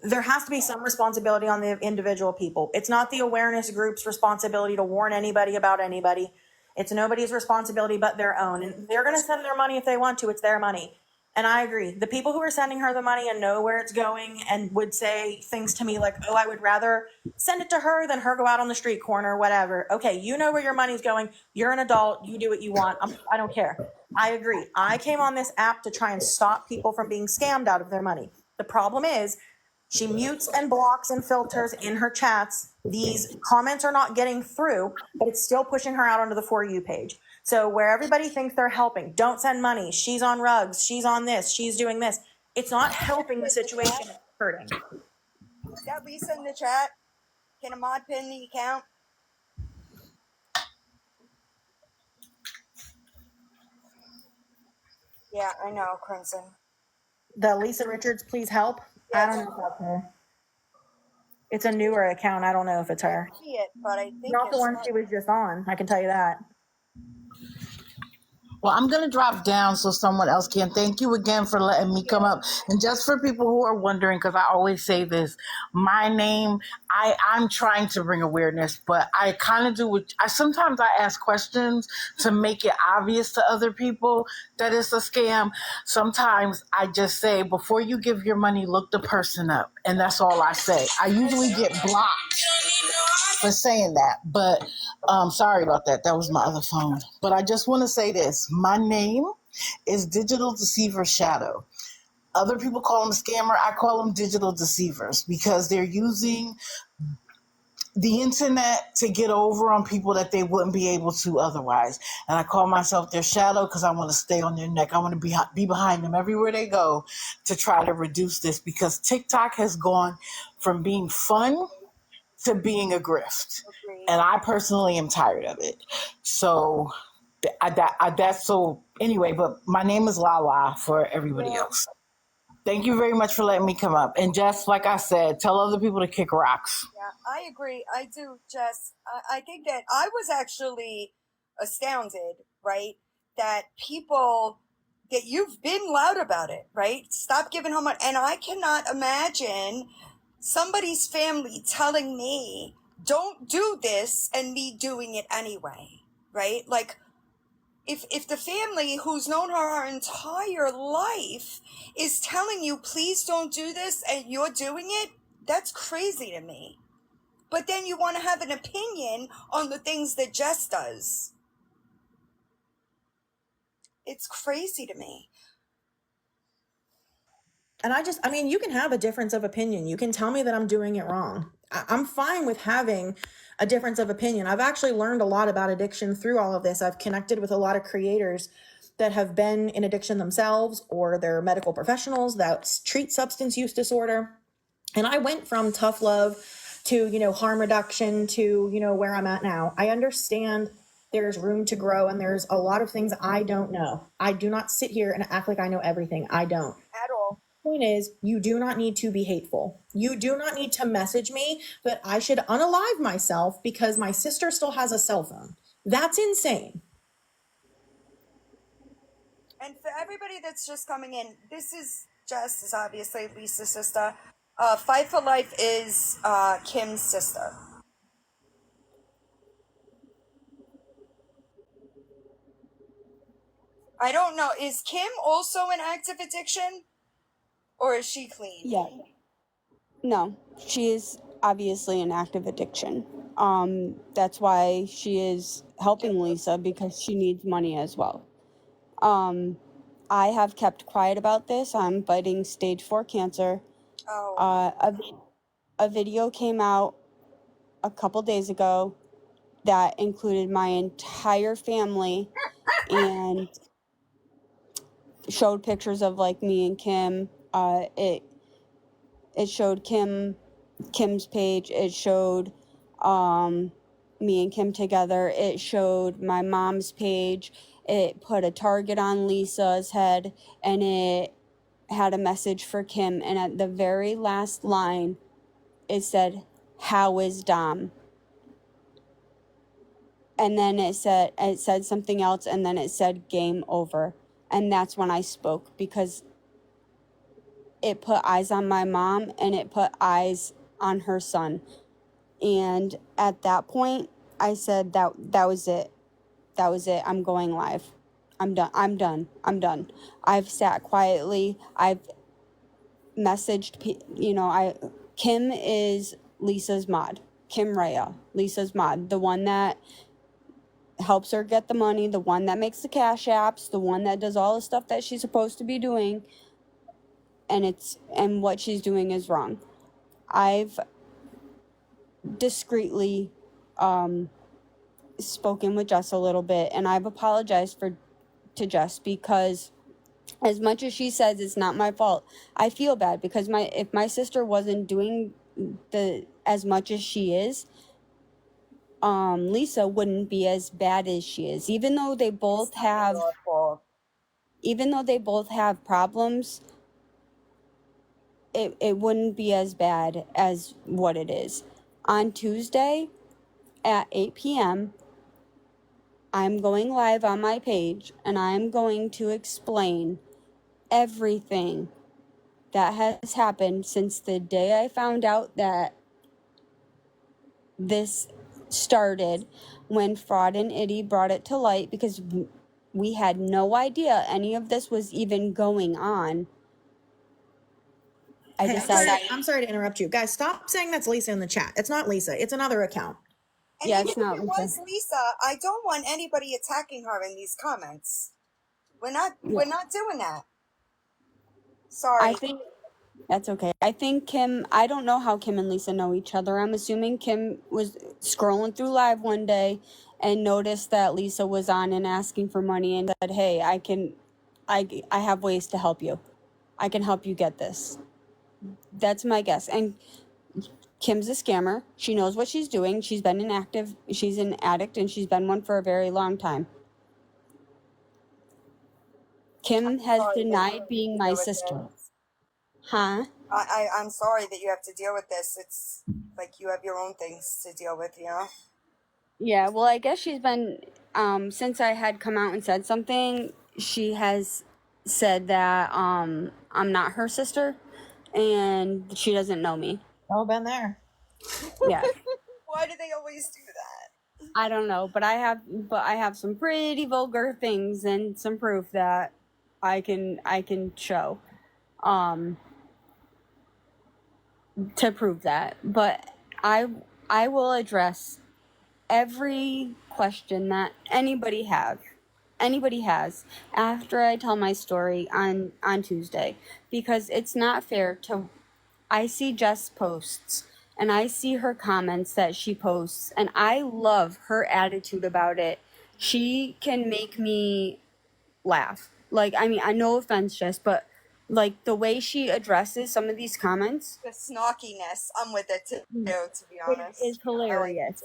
there has to be some responsibility on the individual people. It's not the awareness group's responsibility to warn anybody about anybody. It's nobody's responsibility but their own. And they're going to send their money if they want to. It's their money. And I agree. The people who are sending her the money and know where it's going and would say things to me like, oh, I would rather send it to her than her go out on the street corner, whatever. Okay, you know where your money's going. You're an adult. You do what you want. I don't care. I agree. I came on this app to try and stop people from being scammed out of their money. The problem is she mutes and blocks and filters in her chats. These comments are not getting through, but it's still pushing her out onto the For You page. So where everybody thinks they're helping, don't send money. She's on rugs. She's on this. She's doing this. It's not helping the situation. It's hurting. Is that Lisa in the chat? Can a mod pin the account? Yeah, I know, Crimson. The Lisa Richards, please help. I don't know if that's her. It's a newer account. I don't know if it's her. I see it, but I think Not the it's one not. she was just on. I can tell you that. Well, I'm going to drop down so someone else can. Thank you again for letting me come up. And just for people who are wondering, because I always say this, my name, I'm trying to bring awareness, but I kind of do what sometimes I ask questions to make it obvious to other people that it's a scam. Sometimes I just say, before you give your money, look the person up. And that's all I say. I usually get blocked for saying that, but sorry about that. That was my other phone. But I just want to say this. My name is Digital Deceiver Shadow. Other people call them scammer. I call them digital deceivers because they're using the internet to get over on people that they wouldn't be able to otherwise. And I call myself their shadow because I want to stay on their neck. I want to be behind them everywhere they go to try to reduce this, because TikTok has gone from being fun to being a grift. And I personally am tired of it. So that's so anyway, but my name is Lala for everybody else. Thank you very much for letting me come up. And just like I said, tell other people to kick rocks. Yeah, I agree. I do, Jess. I think that I was actually astounded, right? That people, that you've been loud about it, right? Stop giving her money. And I cannot imagine somebody's family telling me, don't do this, and me doing it anyway, right? Like, if the family who's known her entire life is telling you, please don't do this, and you're doing it, that's crazy to me. But then you want to have an opinion on the things that Jess does. It's crazy to me. And I mean, you can have a difference of opinion. You can tell me that I'm doing it wrong. I'm fine with having a difference of opinion. I've actually learned a lot about addiction through all of this. I've connected with a lot of creators that have been in addiction themselves, or they're medical professionals that treat substance use disorder. And I went from tough love to, harm reduction to, where I'm at now. I understand there's room to grow, and there's a lot of things I don't know. I do not sit here and act like I know everything. I don't. At all. Point is, you do not need to be hateful. You do not need to message me that I should unalive myself because my sister still has a cell phone. That's insane. And for everybody that's just coming in, this is Jess, is obviously Lisa's sister. Fight for Life is Kim's sister. I don't know. Is Kim also in active addiction? Or is she clean? Yeah. No, she is obviously an active addiction. That's why she is helping Lisa, because she needs money as well. I have kept quiet about this. I'm fighting stage 4 cancer. A video came out a couple days ago that included my entire family and showed pictures of like me and Kim. It showed Kim's page. It showed me and Kim together. It showed my mom's page. It put a target on Lisa's head, and it had a message for Kim. And at the very last line, it said, "How is Dom?" And then it said something else, and then it said, "Game over." And that's when I spoke, because it put eyes on my mom and it put eyes on her son. And at that point, I said that was it. That was it. I'm going live. I'm done. I've sat quietly. I've messaged, Kim is Lisa's mod. Kim Rhea, Lisa's mod. The one that helps her get the money, the one that makes the cash apps, the one that does all the stuff that she's supposed to be doing. And what she's doing is wrong. I've discreetly spoken with Jess a little bit, and I've apologized to Jess because as much as she says it's not my fault, I feel bad because if my sister wasn't doing as much as she is, Lisa wouldn't be as bad as she is. Even though they both have problems, it wouldn't be as bad as what it is. On Tuesday at 8 p.m., I'm going live on my page and I'm going to explain everything that has happened since the day I found out that this started, when Fraud and Itty brought it to light, because we had no idea any of this was even going on. I'm sorry to interrupt you. Guys, stop saying that's Lisa in the chat. It's not Lisa. It's another account. And Yeah, even it's not if it Lisa. was Lisa, I don't want anybody attacking her in these comments. We're not doing that. Sorry. I think that's okay. I think Kim, I don't know how Kim and Lisa know each other. I'm assuming Kim was scrolling through live one day and noticed that Lisa was on and asking for money and said, "Hey, I have ways to help you. I can help you get this." That's my guess. And Kim's a scammer. She knows what she's doing. She's an addict, and she's been one for a very long time. Kim has denied being my sister. Huh? I'm sorry that you have to deal with this. It's like you have your own things to deal with, you know? Yeah, well, I guess she's been, since I had come out and said something, she has said that I'm not her sister and she doesn't know me. Oh, been there. Yeah. Why do they always do that? I don't know, but I have some pretty vulgar things and some proof that I can show to prove that. But I will address every question that anybody has after I tell my story on Tuesday, because it's not fair to I see Jess posts and I see her comments that she posts and I love her attitude about it. She can make me laugh. Like, I mean, I no offense, Jess, but like the way she addresses some of these comments, The snarkiness, I'm with it too, to be honest. it is hilarious.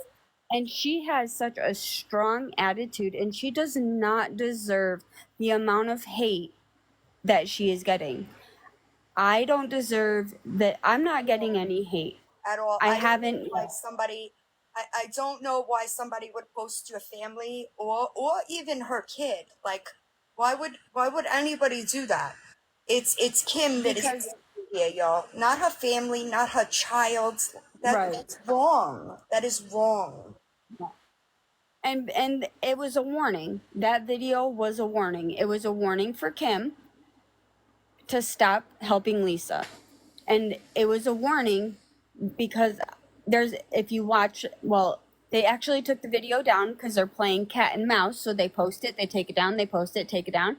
And she has such a strong attitude, and she does not deserve the amount of hate that she is getting. I don't deserve that. I'm not getting any hate At all. I don't haven't. know why somebody, I don't know why somebody would post your family or even her kid. Like, why would anybody do that? It's Kim that is here, y'all. Not her family, not her child. That's wrong. That is wrong. And it was a warning. That video was a warning. It was a warning for Kim to stop helping Lisa. And it was a warning because if you watch, well, they actually took the video down because they're playing cat and mouse. So they post it, they take it down, they post it, take it down.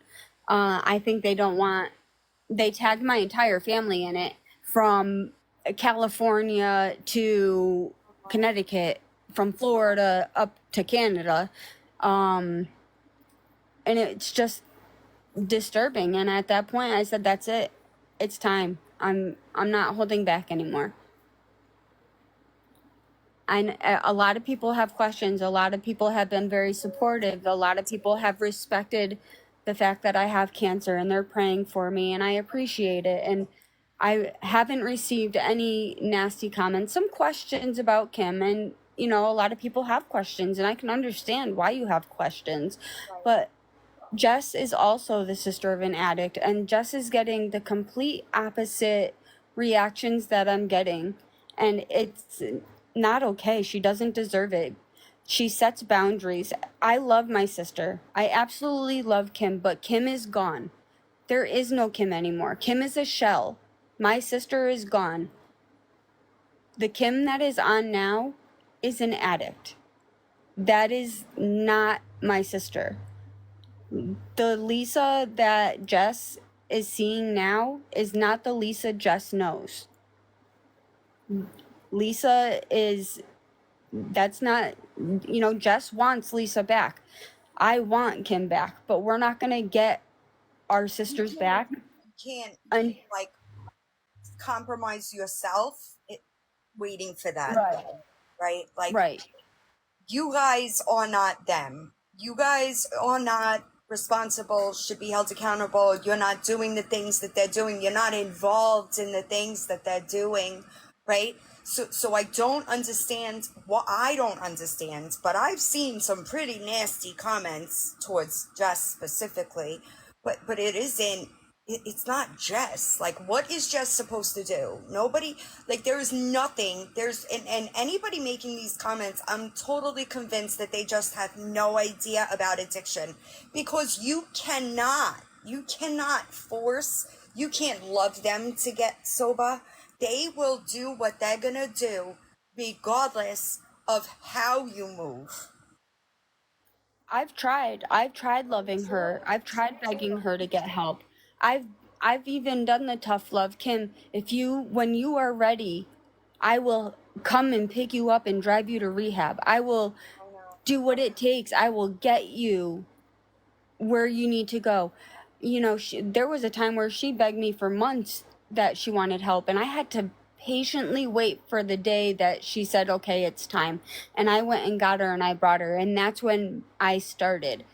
I think they tagged my entire family in it, from California to Connecticut, from Florida up to Canada. And it's just disturbing. And at that point I said, that's it. It's time. I'm not holding back anymore. And a lot of people have questions. A lot of people have been very supportive. A lot of people have respected the fact that I have cancer and they're praying for me, and I appreciate it. And I haven't received any nasty comments. Some questions about Kim, and a lot of people have questions, and I can understand why you have questions. But Jess is also the sister of an addict, and Jess is getting the complete opposite reactions that I'm getting, and it's not okay. She doesn't deserve it. She sets boundaries. I love my sister. I absolutely love Kim, but Kim is gone. There is no Kim anymore. Kim is a shell. My sister is gone. The Kim that is on now is an addict. That is not my sister. The Lisa that Jess is seeing now is not the Lisa Jess knows. Lisa is, that's not, Jess wants Lisa back. I want Kim back, but we're not going to get our sisters back. You can't And like compromise yourself waiting for that, right, right? Like, right. you guys are not them. You guys are not responsible, should be held accountable. You're not doing the things that they're doing. You're not involved in the things that they're doing, right? So I don't understand what I don't understand, but I've seen some pretty nasty comments towards Jess specifically, but it isn't. It's not Jess. Like, what is Jess supposed to do? Nobody, like, there's nothing. And anybody making these comments, I'm totally convinced that they just have no idea about addiction, because you cannot force, you can't love them to get sober. They will do what they're gonna do regardless of how you move. I've tried loving her. I've tried begging her to get help. I've I've even done the tough love. Kim, when you are ready, I will come and pick you up and drive you to rehab. I will do what it takes. I will get you where you need to go. There was a time where she begged me for months that she wanted help, and I had to patiently wait for the day that she said, okay, it's time. And I went and got her and I brought her, and that's when I started.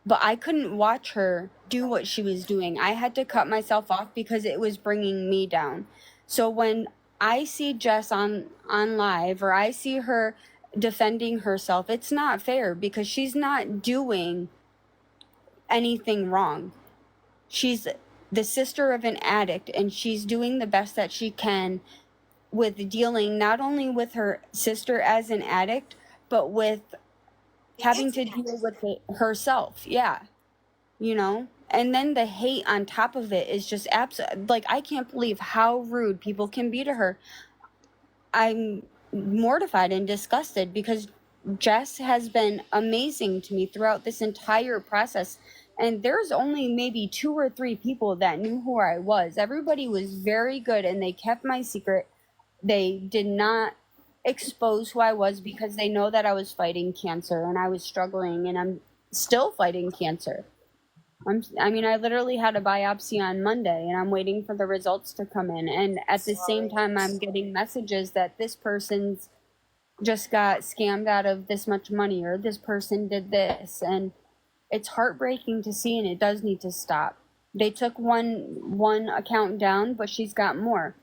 But I couldn't watch her do what she was doing. I had to cut myself off because it was bringing me down. So when I see Jess on live, or I see her defending herself, it's not fair, because she's not doing anything wrong. She's the sister of an addict, and she's doing the best that she can with dealing not only with her sister as an addict, but with having to deal with it herself. Yeah. And then the hate on top of it is just absolute. Like, I can't believe how rude people can be to her. I'm mortified and disgusted, because Jess has been amazing to me throughout this entire process. And there's only maybe 2 or 3 people that knew who I was. Everybody was very good, and they kept my secret. They did not expose who I was, because they know that I was fighting cancer and I was struggling, and I'm still fighting cancer. I literally had a biopsy on Monday, and I'm waiting for the results to come in. And at the same time, I'm getting messages that this person's just got scammed out of this much money, or this person did this. And it's heartbreaking to see, and it does need to stop. They took one account down, but she's got more.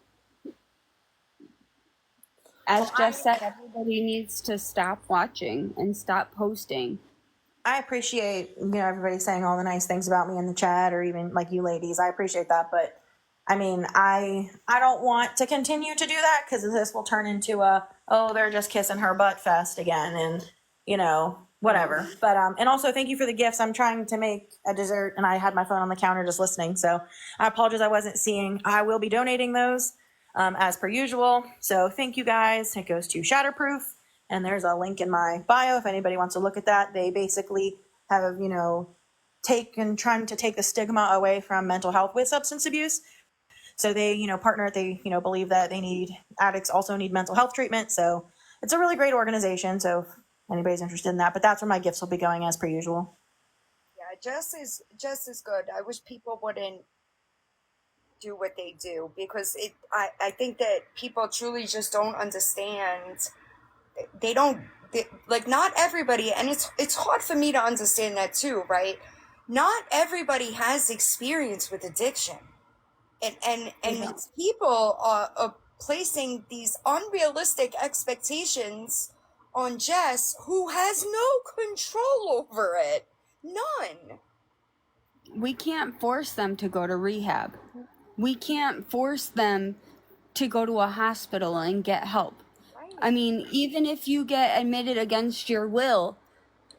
As Jess said, everybody needs to stop watching and stop posting. I appreciate, everybody saying all the nice things about me in the chat, or even like you ladies. I appreciate that. But I don't want to continue to do that, because this will turn into they're just kissing her butt fest again. And, whatever. But, and also thank you for the gifts. I'm trying to make a dessert, and I had my phone on the counter just listening. So I apologize I wasn't seeing. I will be donating those as per usual. So thank you guys. It goes to Shatterproof. And there's a link in my bio if anybody wants to look at that. They basically have, trying to take the stigma away from mental health with substance abuse. So they, partner, they, believe that addicts also need mental health treatment. So it's a really great organization. So if anybody's interested in that, but that's where my gifts will be going as per usual. Yeah, Jess is good. I wish people wouldn't do what they do, because I think that people truly just don't understand. Not everybody, and it's hard for me to understand that too, right? Not everybody has experience with addiction, and these people are placing these unrealistic expectations on Jess, who has no control over it, none. we can't force them to go to rehab. We can't force them to go to a hospital and get help. Right. I mean, even if you get admitted against your will,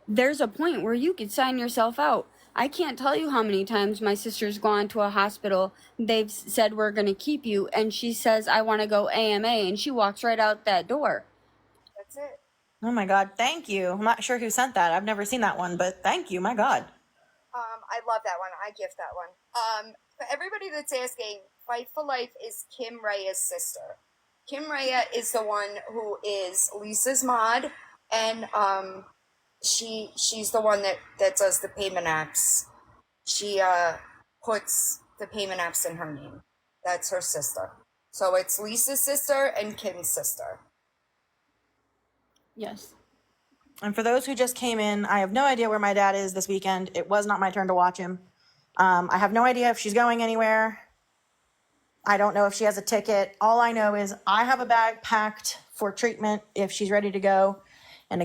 there's a point where you could sign yourself out. I can't tell you how many times my sister's gone to a hospital. They've said, we're going to keep you. And she says, I want to go AMA. And she walks right out that door. That's it. Oh my God, thank you. I'm not sure who sent that. I've never seen that one, but thank you. My God. I love that one. I gift that one. For everybody that's asking, Fight for Life is Kim Raya's sister. Kim Raya is the one who is Lisa's mod, and she's the one that does the payment apps. She puts the payment apps in her name. That's her sister. So it's Lisa's sister and Kim's sister. Yes. And for those who just came in, I have no idea where my dad is this weekend. It was not my turn to watch him. I have no idea if she's going anywhere. I don't know if she has a ticket. All I know is I have a bag packed for treatment if she's ready to go, and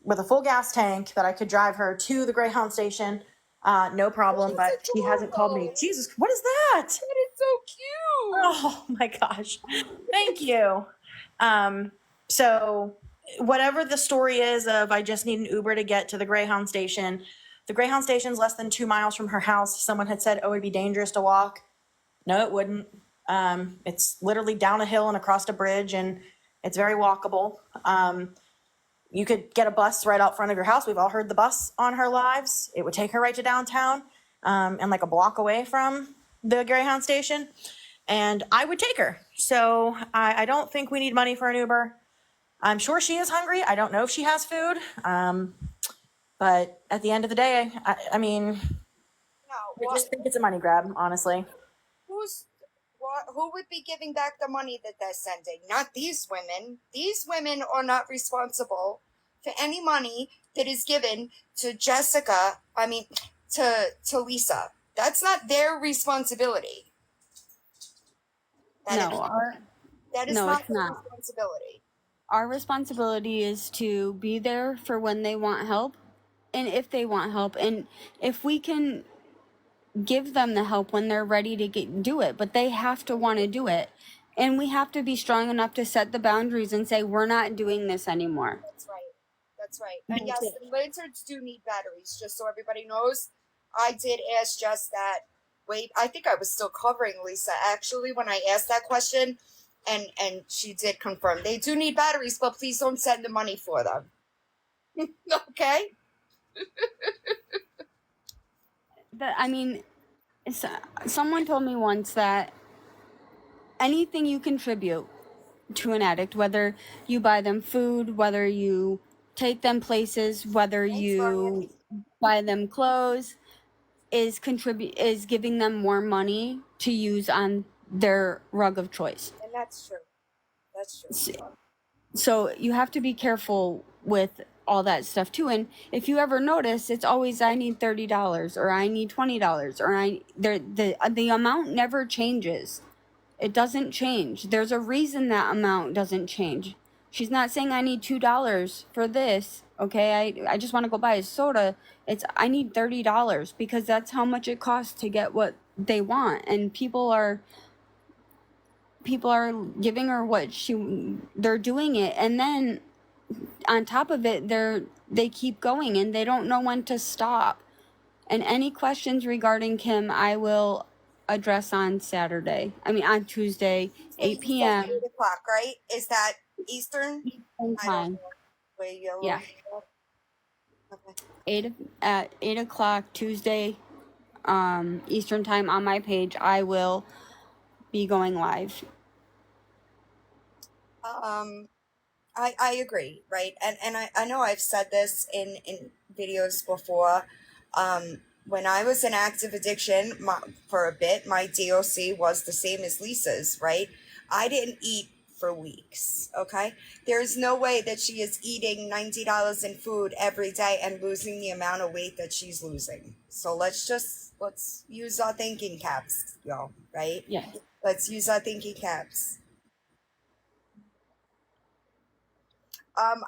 with a full gas tank that I could drive her to the Greyhound station. No problem, but she hasn't called me. Jesus, what is that? That is so cute. Oh my gosh. Thank you. So whatever the story is of I just need an Uber to get to the Greyhound station. The Greyhound station's less than 2 miles from her house. Someone had said, oh, it'd be dangerous to walk. No, it wouldn't. It's literally down a hill and across a bridge, and it's very walkable. You could get a bus right out front of your house. We've all heard the bus on her lives. It would take her right to downtown, and like a block away from the Greyhound station. And I would take her. So I don't think we need money for an Uber. I'm sure she is hungry. I don't know if she has food. But at the end of the day, I mean, No, I just think it's a money grab, honestly. who would be giving back the money that they're sending? Not these women. These women are not responsible for any money that is given to Jessica. I mean, to Lisa. That's not their responsibility. That is No, not it's their not. responsibility. Our responsibility is to be there for when they want help and if they want help. And if we can give them the help when they're ready to do it, but they have to want to do it. And we have to be strong enough to set the boundaries and say, we're not doing this anymore. That's right. That's right. And yes, the lanterns do need batteries, just so everybody knows. I did ask Jess that. Wait, I think I was still covering Lisa actually when I asked that question, and she did confirm they do need batteries, but please don't send the money for them. Okay? I mean, someone told me once that anything you contribute to an addict, whether you buy them food, whether you take them places, whether you buy them clothes, is giving them more money to use on their rug of choice. And that's true. That's true. So you have to be careful with all that stuff too. And if you ever notice, it's always I need $30 or I need $20 or the amount never changes. It doesn't change. There's a reason that amount doesn't change. She's not saying I need $2 for this. Okay, I just want to go buy a soda. It's I need $30 because that's how much it costs to get what they want. And people are giving her what they're doing it, and then on top of it they keep going and they don't know when to stop. And any questions regarding Kim I will address on Saturday. I mean on Tuesday, 8 p.m. 8 o'clock, right? Is that Eastern? time. Where you're Yeah. Okay. At 8 o'clock Tuesday, Eastern time on my page, I will be going live. I agree, right? And I know I've said this in videos before. When I was in active addiction for a bit, my DOC was the same as Lisa's, right? I didn't eat for weeks, okay? There's no way that she is eating $90 in food every day and losing the amount of weight that she's losing. So let's use our thinking caps, y'all, right? Yeah. Let's use our thinking caps.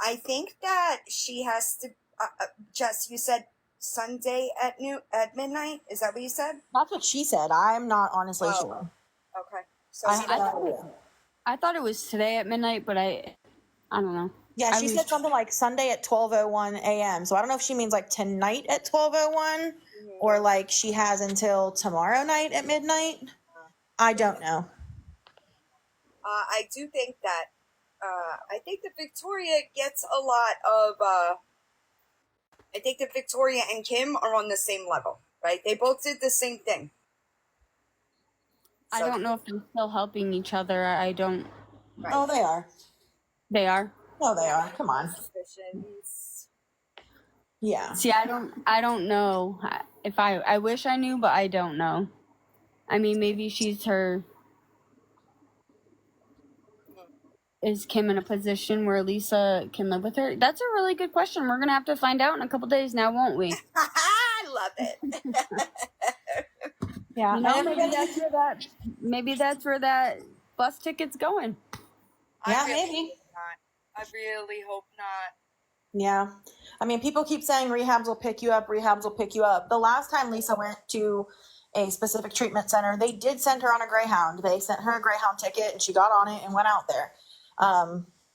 I think that she has to, Jess, you said Sunday at midnight. Is that what you said? That's what she said. I'm not honestly Oh. sure. Okay. So I we have don't no know. idea. I thought it was today at midnight, but I don't know. Yeah, I she was- said something like Sunday at 12:01 a.m. So I don't know if she means like tonight at 12:01 or like she has until tomorrow night at midnight. I don't know. I do think that I think that Victoria gets a lot of. I think that Victoria and Kim are on the same level, right? They both did the same thing. I don't know if they're still helping each other. I don't. Right. Oh, they are. They are. No, they are. Come on. Suspicions. Yeah. See, I don't know if I wish I knew, but I don't know. I mean, maybe she's her. Is Kim in a position where Lisa can live with her? That's a really good question. We're gonna have to find out in a couple days now, won't we? I love it. Yeah. You know, And everybody- maybe that's where that bus ticket's going. Yeah, I really maybe. hope not. I really hope not. Yeah. I mean, people keep saying rehabs will pick you up, rehabs will pick you up. The last time Lisa went to a specific treatment center, they did send her on a Greyhound. They sent her a Greyhound ticket and she got on it and went out there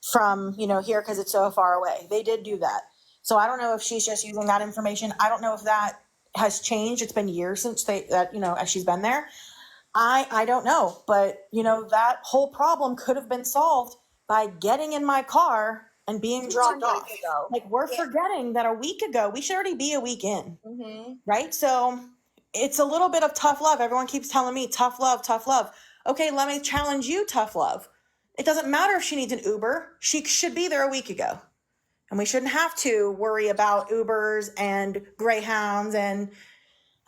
from, here because it's so far away. They did do that. So I don't know if she's just using that information. I don't know if that has changed. It's been years since as she's been there. I don't know, but that whole problem could have been solved by getting in my car and being dropped Months off. ago. Like we're Yeah. forgetting that a week ago, we should already be a week in, Mm-hmm. right? So it's a little bit of tough love. Everyone keeps telling me tough love, tough love. Okay, let me challenge you, tough love. It doesn't matter if she needs an Uber. She should be there a week ago. And we shouldn't have to worry about Ubers and Greyhounds and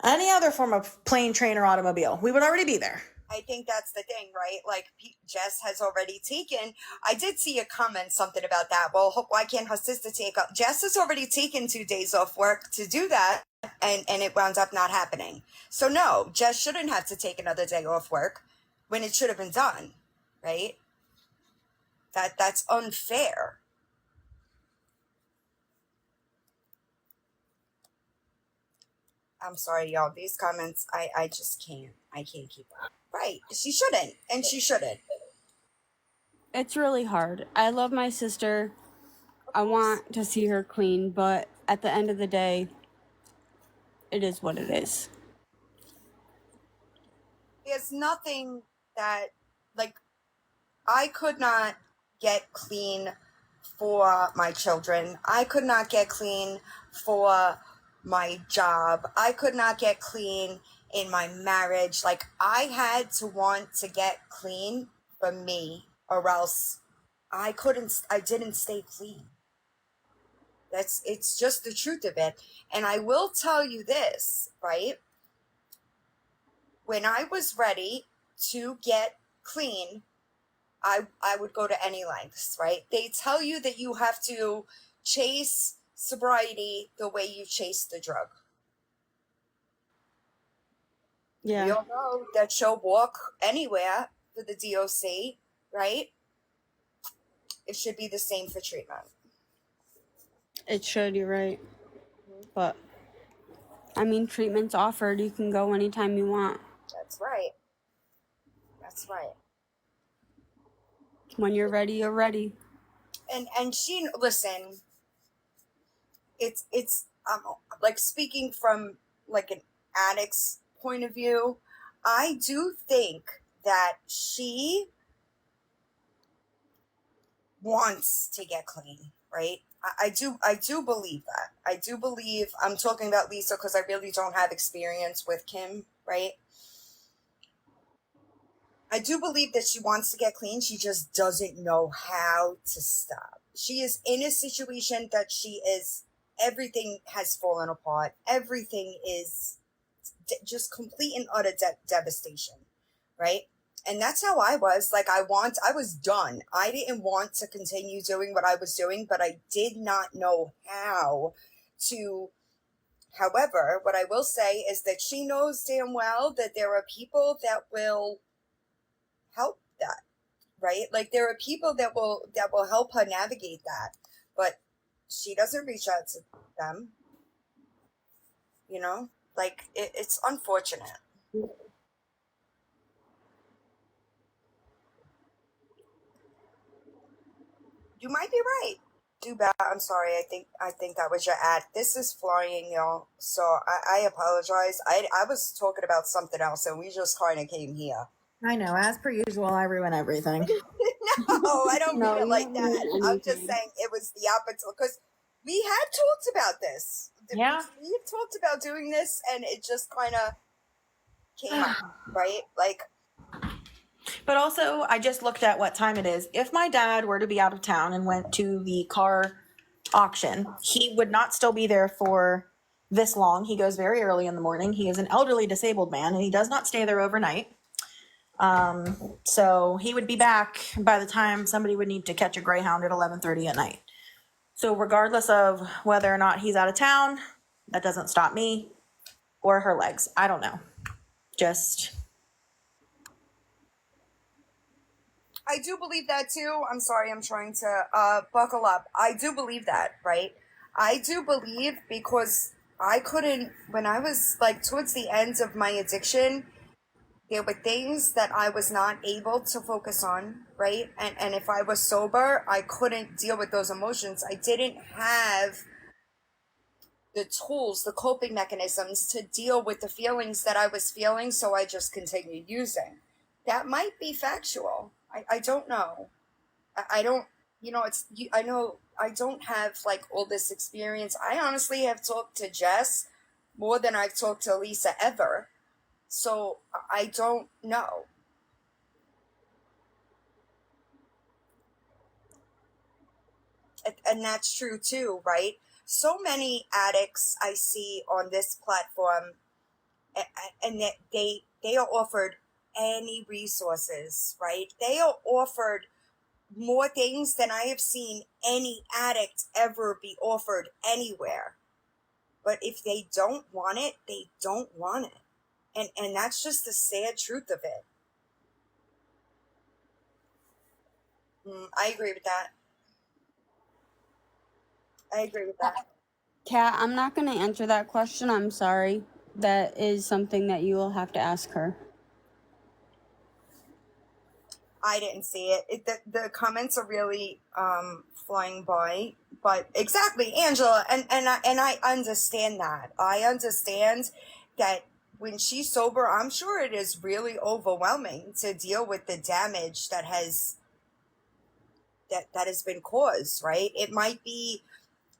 any other form of plane, train, or automobile. We would already be there. I think that's the thing, right? Like Jess has already taken. I did see a comment something about that. Well, why can't her sister take up? Jess has already taken 2 days off work to do that, and it wound up not happening. So no, Jess shouldn't have to take another day off work when it should have been done, right? That's unfair. I'm sorry, y'all. These comments, I just can't. I can't keep up. Right. She shouldn't. And she shouldn't. It's really hard. I love my sister. I want to see her clean, but at the end of the day, it is what it is. There's nothing that, like, I could not get clean for my children. I could not get clean for my job. I could not get clean in my marriage. Like, I had to want to get clean for me, or else I didn't stay clean. It's just the truth of it. And I will tell you this, right? When I was ready to get clean, I would go to any lengths, right? They tell you that you have to chase sobriety the way you chase the drug. Yeah. We all know that she'll walk anywhere for the DOC, right? It should be the same for treatment. It should, you're right. But, I mean, treatment's offered. You can go anytime you want. That's right. That's right. When you're ready, you're ready. And she, listen, it's like, speaking from like an addict's point of view, I do think that she wants to get clean, right? I do believe that. I do believe, I'm talking about Lisa because I really don't have experience with Kim, right? I do believe that she wants to get clean. She just doesn't know how to stop. She is in a situation that everything has fallen apart. Everything is just complete and utter devastation, right? And that's how I was. Like, I was done. I didn't want to continue doing what I was doing, but I did not know how to. However, what I will say is that she knows damn well that there are people that will help that, right? Like, there are people that will help her navigate that, but she doesn't reach out to them. You know, like it's unfortunate. You might be right. Too bad. I'm sorry. I think that was your ad. This is flying, y'all. So I apologize. I was talking about something else, and we just kind of came here. I know, as per usual, I ruin everything. No, I don't No, mean it you like don't that. ruin I'm just anything. saying it was the opposite because we had talked about this. Yeah. We've talked about doing this, and it just kind of came up, right? Like, But also, I just looked at what time it is. If my dad were to be out of town and went to the car auction, he would not still be there for this long. He goes very early in the morning. He is an elderly disabled man and he does not stay there overnight. So he would be back by the time somebody would need to catch a Greyhound at 11:30 at night. So regardless of whether or not he's out of town, that doesn't stop me or her legs. I don't know. Just I do believe that too. I'm sorry, I'm trying to buckle up. I do believe that, right? I do believe because I couldn't, when I was like towards the end of my addiction, there were things that I was not able to focus on, right? And if I was sober, I couldn't deal with those emotions. I didn't have the tools, the coping mechanisms to deal with the feelings that I was feeling, so I just continued using. That might be factual. I don't know. I don't, I know I don't have like all this experience. I honestly have talked to Jess more than I've talked to Lisa ever. So I don't know. And that's true too, right? So many addicts I see on this platform, and that they are offered any resources, right? They are offered more things than I have seen any addict ever be offered anywhere. But if they don't want it, they don't want it. And that's just the sad truth of it. I agree with that. I agree with that. Kat, I'm not going to answer that question. I'm sorry. That is something that you will have to ask her. I didn't see it. The comments are really flying by, but exactly, Angela, and I understand that. I understand that when she's sober, I'm sure it is really overwhelming to deal with the damage that has been caused. Right? It might be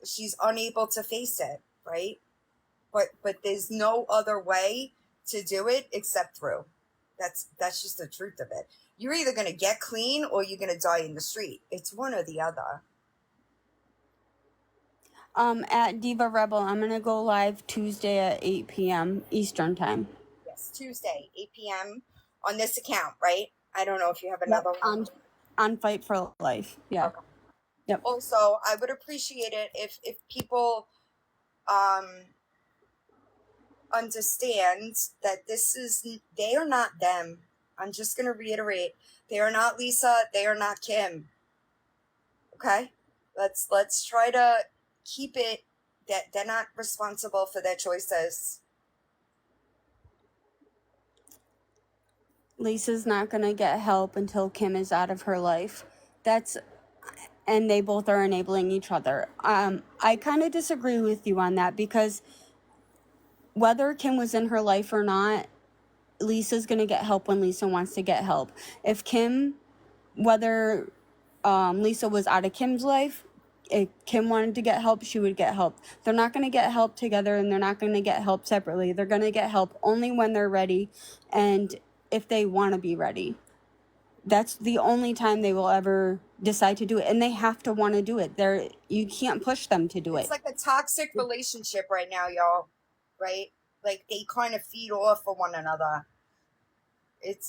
she's unable to face it. Right? But there's no other way to do it except through. That's just the truth of it. You're either going to get clean or you're going to die in the street. It's one or the other. At Diva Rebel, I'm going to go live Tuesday at 8 p.m. Eastern Time. Yes, Tuesday, 8 p.m. on this account, right? I don't know if you have another one. On Fight for Life. Yeah. Okay. Yep. Also, I would appreciate it if people understand that they are not them. I'm just going to reiterate. They are not Lisa. They are not Kim. Okay? Let's try to keep it that they're not responsible for their choices. Lisa's not going to get help until Kim is out of her life. And they both are enabling each other. I kind of disagree with you on that because whether Kim was in her life or not, Lisa's going to get help when Lisa wants to get help. If whether Lisa was out of Kim's life, if Kim wanted to get help, she would get help. They're not going to get help together and they're not going to get help separately. They're going to get help only when they're ready and if they want to be ready. That's the only time they will ever decide to do it. And they have to want to do it. You can't push them to do it. It's like a toxic relationship right now, y'all. Right? Like they kind of feed off of one another.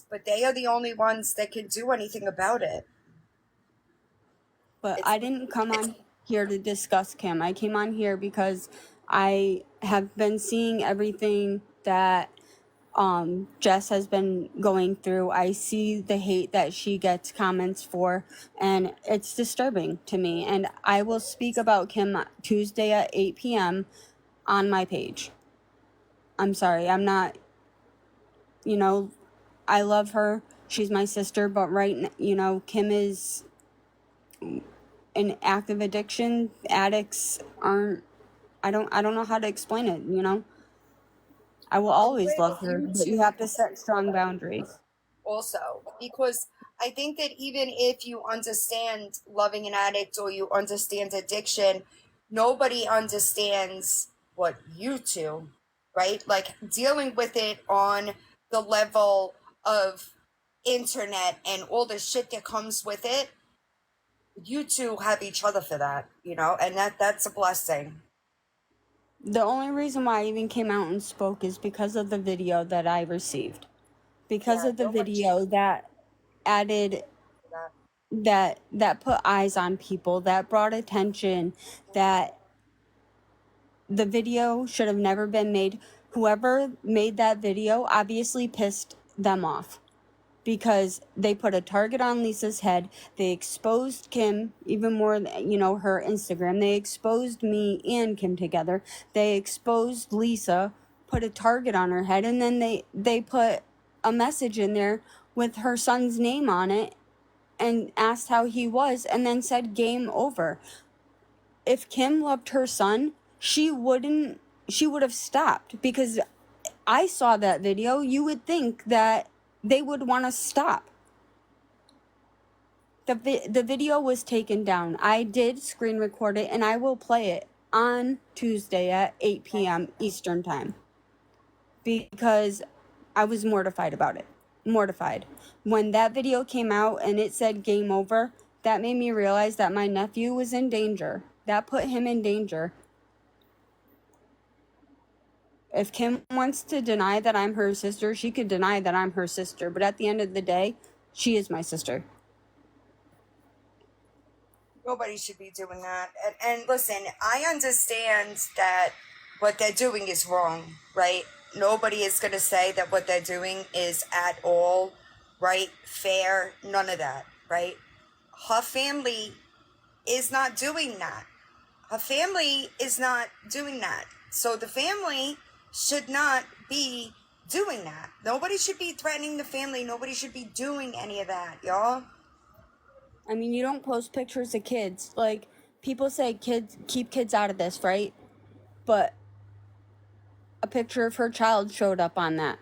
But they are the only ones that can do anything about it. But I didn't come on here to discuss Kim. I came on here because I have been seeing everything that Jess has been going through. I see the hate that she gets comments for, and it's disturbing to me. And I will speak about Kim Tuesday at 8 p.m. on my page. I'm sorry. I'm not, you know, I love her. She's my sister, but Kim is an active addiction. Addicts aren't, I don't know how to explain it, I will I'm always glad love her, you but you two have to set strong boundaries. also, because I think that even if you understand loving an addict or you understand addiction, nobody understands what you two, right? Like dealing with it on the level of internet and all the shit that comes with it. You two have each other for that, and that's a blessing. The only reason why I even came out and spoke is because of the video that I received. Because Yeah, of the nobody should video that added do that. that put eyes on people, that brought attention, that the video should have never been made. Whoever made that video obviously pissed them off because they put a target on Lisa's head. They exposed Kim even more, her Instagram. They exposed me and Kim together. They exposed Lisa, put a target on her head, and then they put a message in there with her son's name on it and asked how he was and then said game over. If Kim loved her son, she would have stopped, because I saw that video. You would think that they would want to stop. The video was taken down. I did screen record it, and I will play it on Tuesday at 8 p.m. Eastern time, because I was mortified about it. Mortified. When that video came out and it said game over, that made me realize that my nephew was in danger. That put him in danger. If Kim wants to deny that I'm her sister, she could deny that I'm her sister. But at the end of the day, she is my sister. Nobody should be doing that. And listen, I understand that what they're doing is wrong, right? Nobody is going to say that what they're doing is at all right, fair, none of that, right? Her family is not doing that. Her family is not doing that. So the family should not be doing that. Nobody should be threatening the family. Nobody should be doing any of that, y'all. I mean, you don't post pictures of kids. Like, people say keep kids out of this, right? But a picture of her child showed up on that.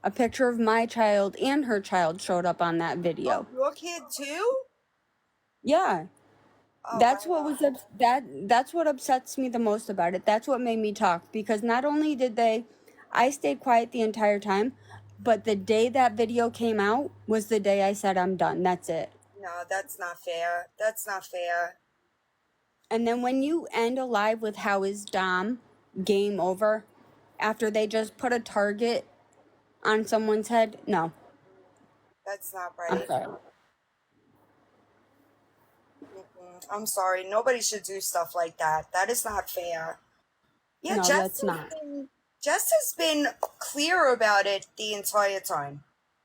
A picture of my child and her child showed up on that video. Oh, your kid too? Yeah. Oh, That's wow. what was that's what upsets me the most about it. That's what made me talk, because not only did I stayed quiet the entire time, but the day that video came out was the day I said I'm done. That's it. No, that's not fair. That's not fair. And then when you end a live with how is Dom, game over, after they just put a target on someone's head, no, That's not I'm right. sorry. I'm sorry. Nobody should do stuff like that. That is not fair. Yeah, No, that's not. Jess has been clear about it the entire time,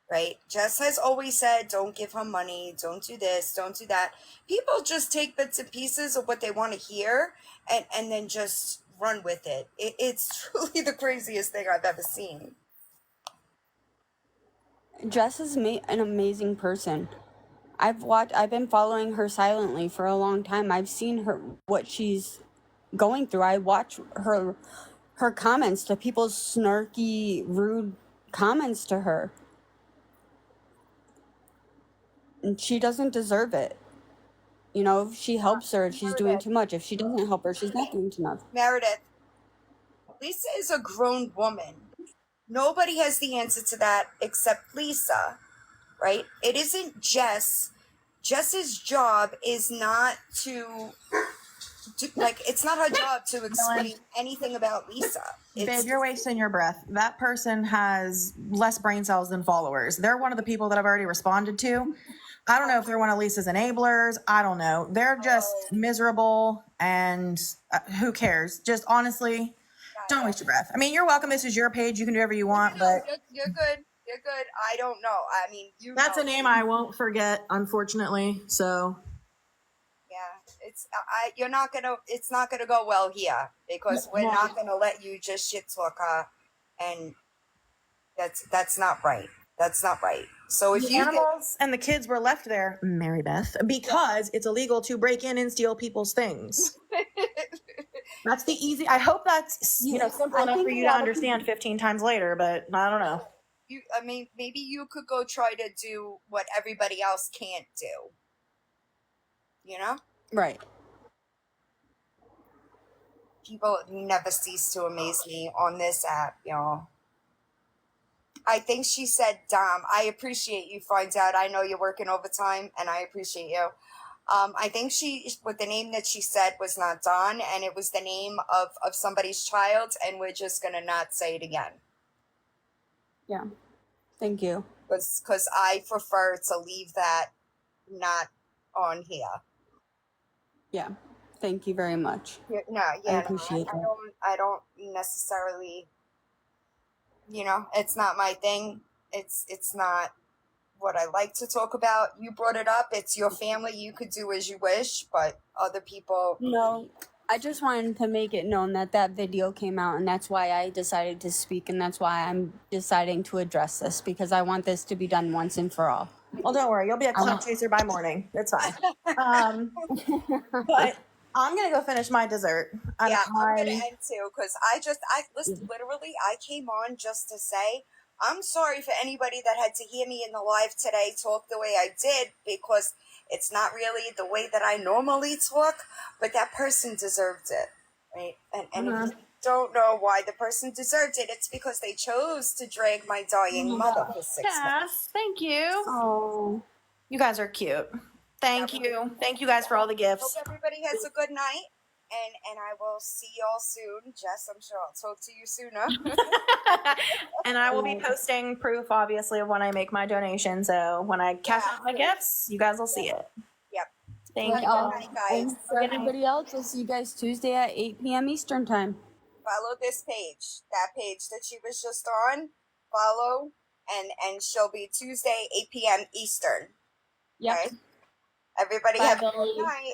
right? Jess has always said, don't give her money, don't do this, don't do that. People just take bits and pieces of what they want to hear and then just run with it. It's truly the craziest thing I've ever seen. Jess is an amazing person. I've been following her silently for a long time. I've seen what she's going through. I watch her comments to people's snarky, rude comments to her. And she doesn't deserve it. If she helps her, she's doing too much. If she doesn't help her, she's not doing too much. Meredith, Lisa is a grown woman. Nobody has the answer to that except Lisa, right? It isn't Jess. Jess's job is not to it's not her job to explain anything about Lisa. Babe, you're wasting your breath. That person has less brain cells than followers. They're one of the people that I've already responded to. I don't know if they're one of Lisa's enablers. I don't know. They're just miserable, and who cares? Just honestly, don't waste your breath. I mean, you're welcome. This is your page. You can do whatever you want, but you're good. You're good. I don't know. I mean, that's a name I won't forget, unfortunately. So yeah, it's not gonna go well here, because we're not gonna let you just shit talk her and that's not right. That's not right. So if The you animals and the kids were left there, Mary Beth, because it's illegal to break in and steal people's things. That's the easy. I hope that's simple I enough think for a you to lot of understand 15 times later, but I don't know. I mean, maybe you could go try to do what everybody else can't do. You know, Right. people never cease to amaze me on this app, y'all. I think she said Dom. I appreciate you, finds out. I know you're working overtime, and I appreciate you. I think what the name that she said was not Don, and it was the name of somebody's child, and we're just gonna not say it again. Yeah. Thank you. Because I prefer to leave that not on here. Yeah. Thank you very much. I appreciate that. I don't necessarily, it's not my thing. It's not what I like to talk about. You brought it up. It's your family. You could do as you wish, but other people. No, I just wanted to make it known that that video came out, and that's why I decided to speak, and that's why I'm deciding to address this, because I want this to be done once and for all. Well, don't worry. You'll be a clout chaser by morning. It's fine. But I'm going to go finish my dessert. I'm going to end too, because I listen, literally, I came on just to say, I'm sorry for anybody that had to hear me in the live today talk the way I did, because it's not really the way that I normally talk, but that person deserved it, right? And if you don't know why the person deserved it, it's because they chose to drag my dying mother for 6 months. Yes, thank you. Oh, You guys are cute. Thank you. Thank you guys for all the Hope gifts. everybody has a good night, and I will see y'all soon. Jess, I'm sure I'll talk to you sooner. And I will be posting proof, obviously, of when I make my donation. So when I cash out my gifts, you guys will see it. Yep. Thank you. Good night, guys. and for everybody else, I'll see you guys Tuesday at 8 p.m. Eastern time. Follow this page, that page that she was just on. Follow, and she'll be Tuesday, 8 p.m. Eastern. Yep. Okay? Everybody Bye, have a Billy. good night.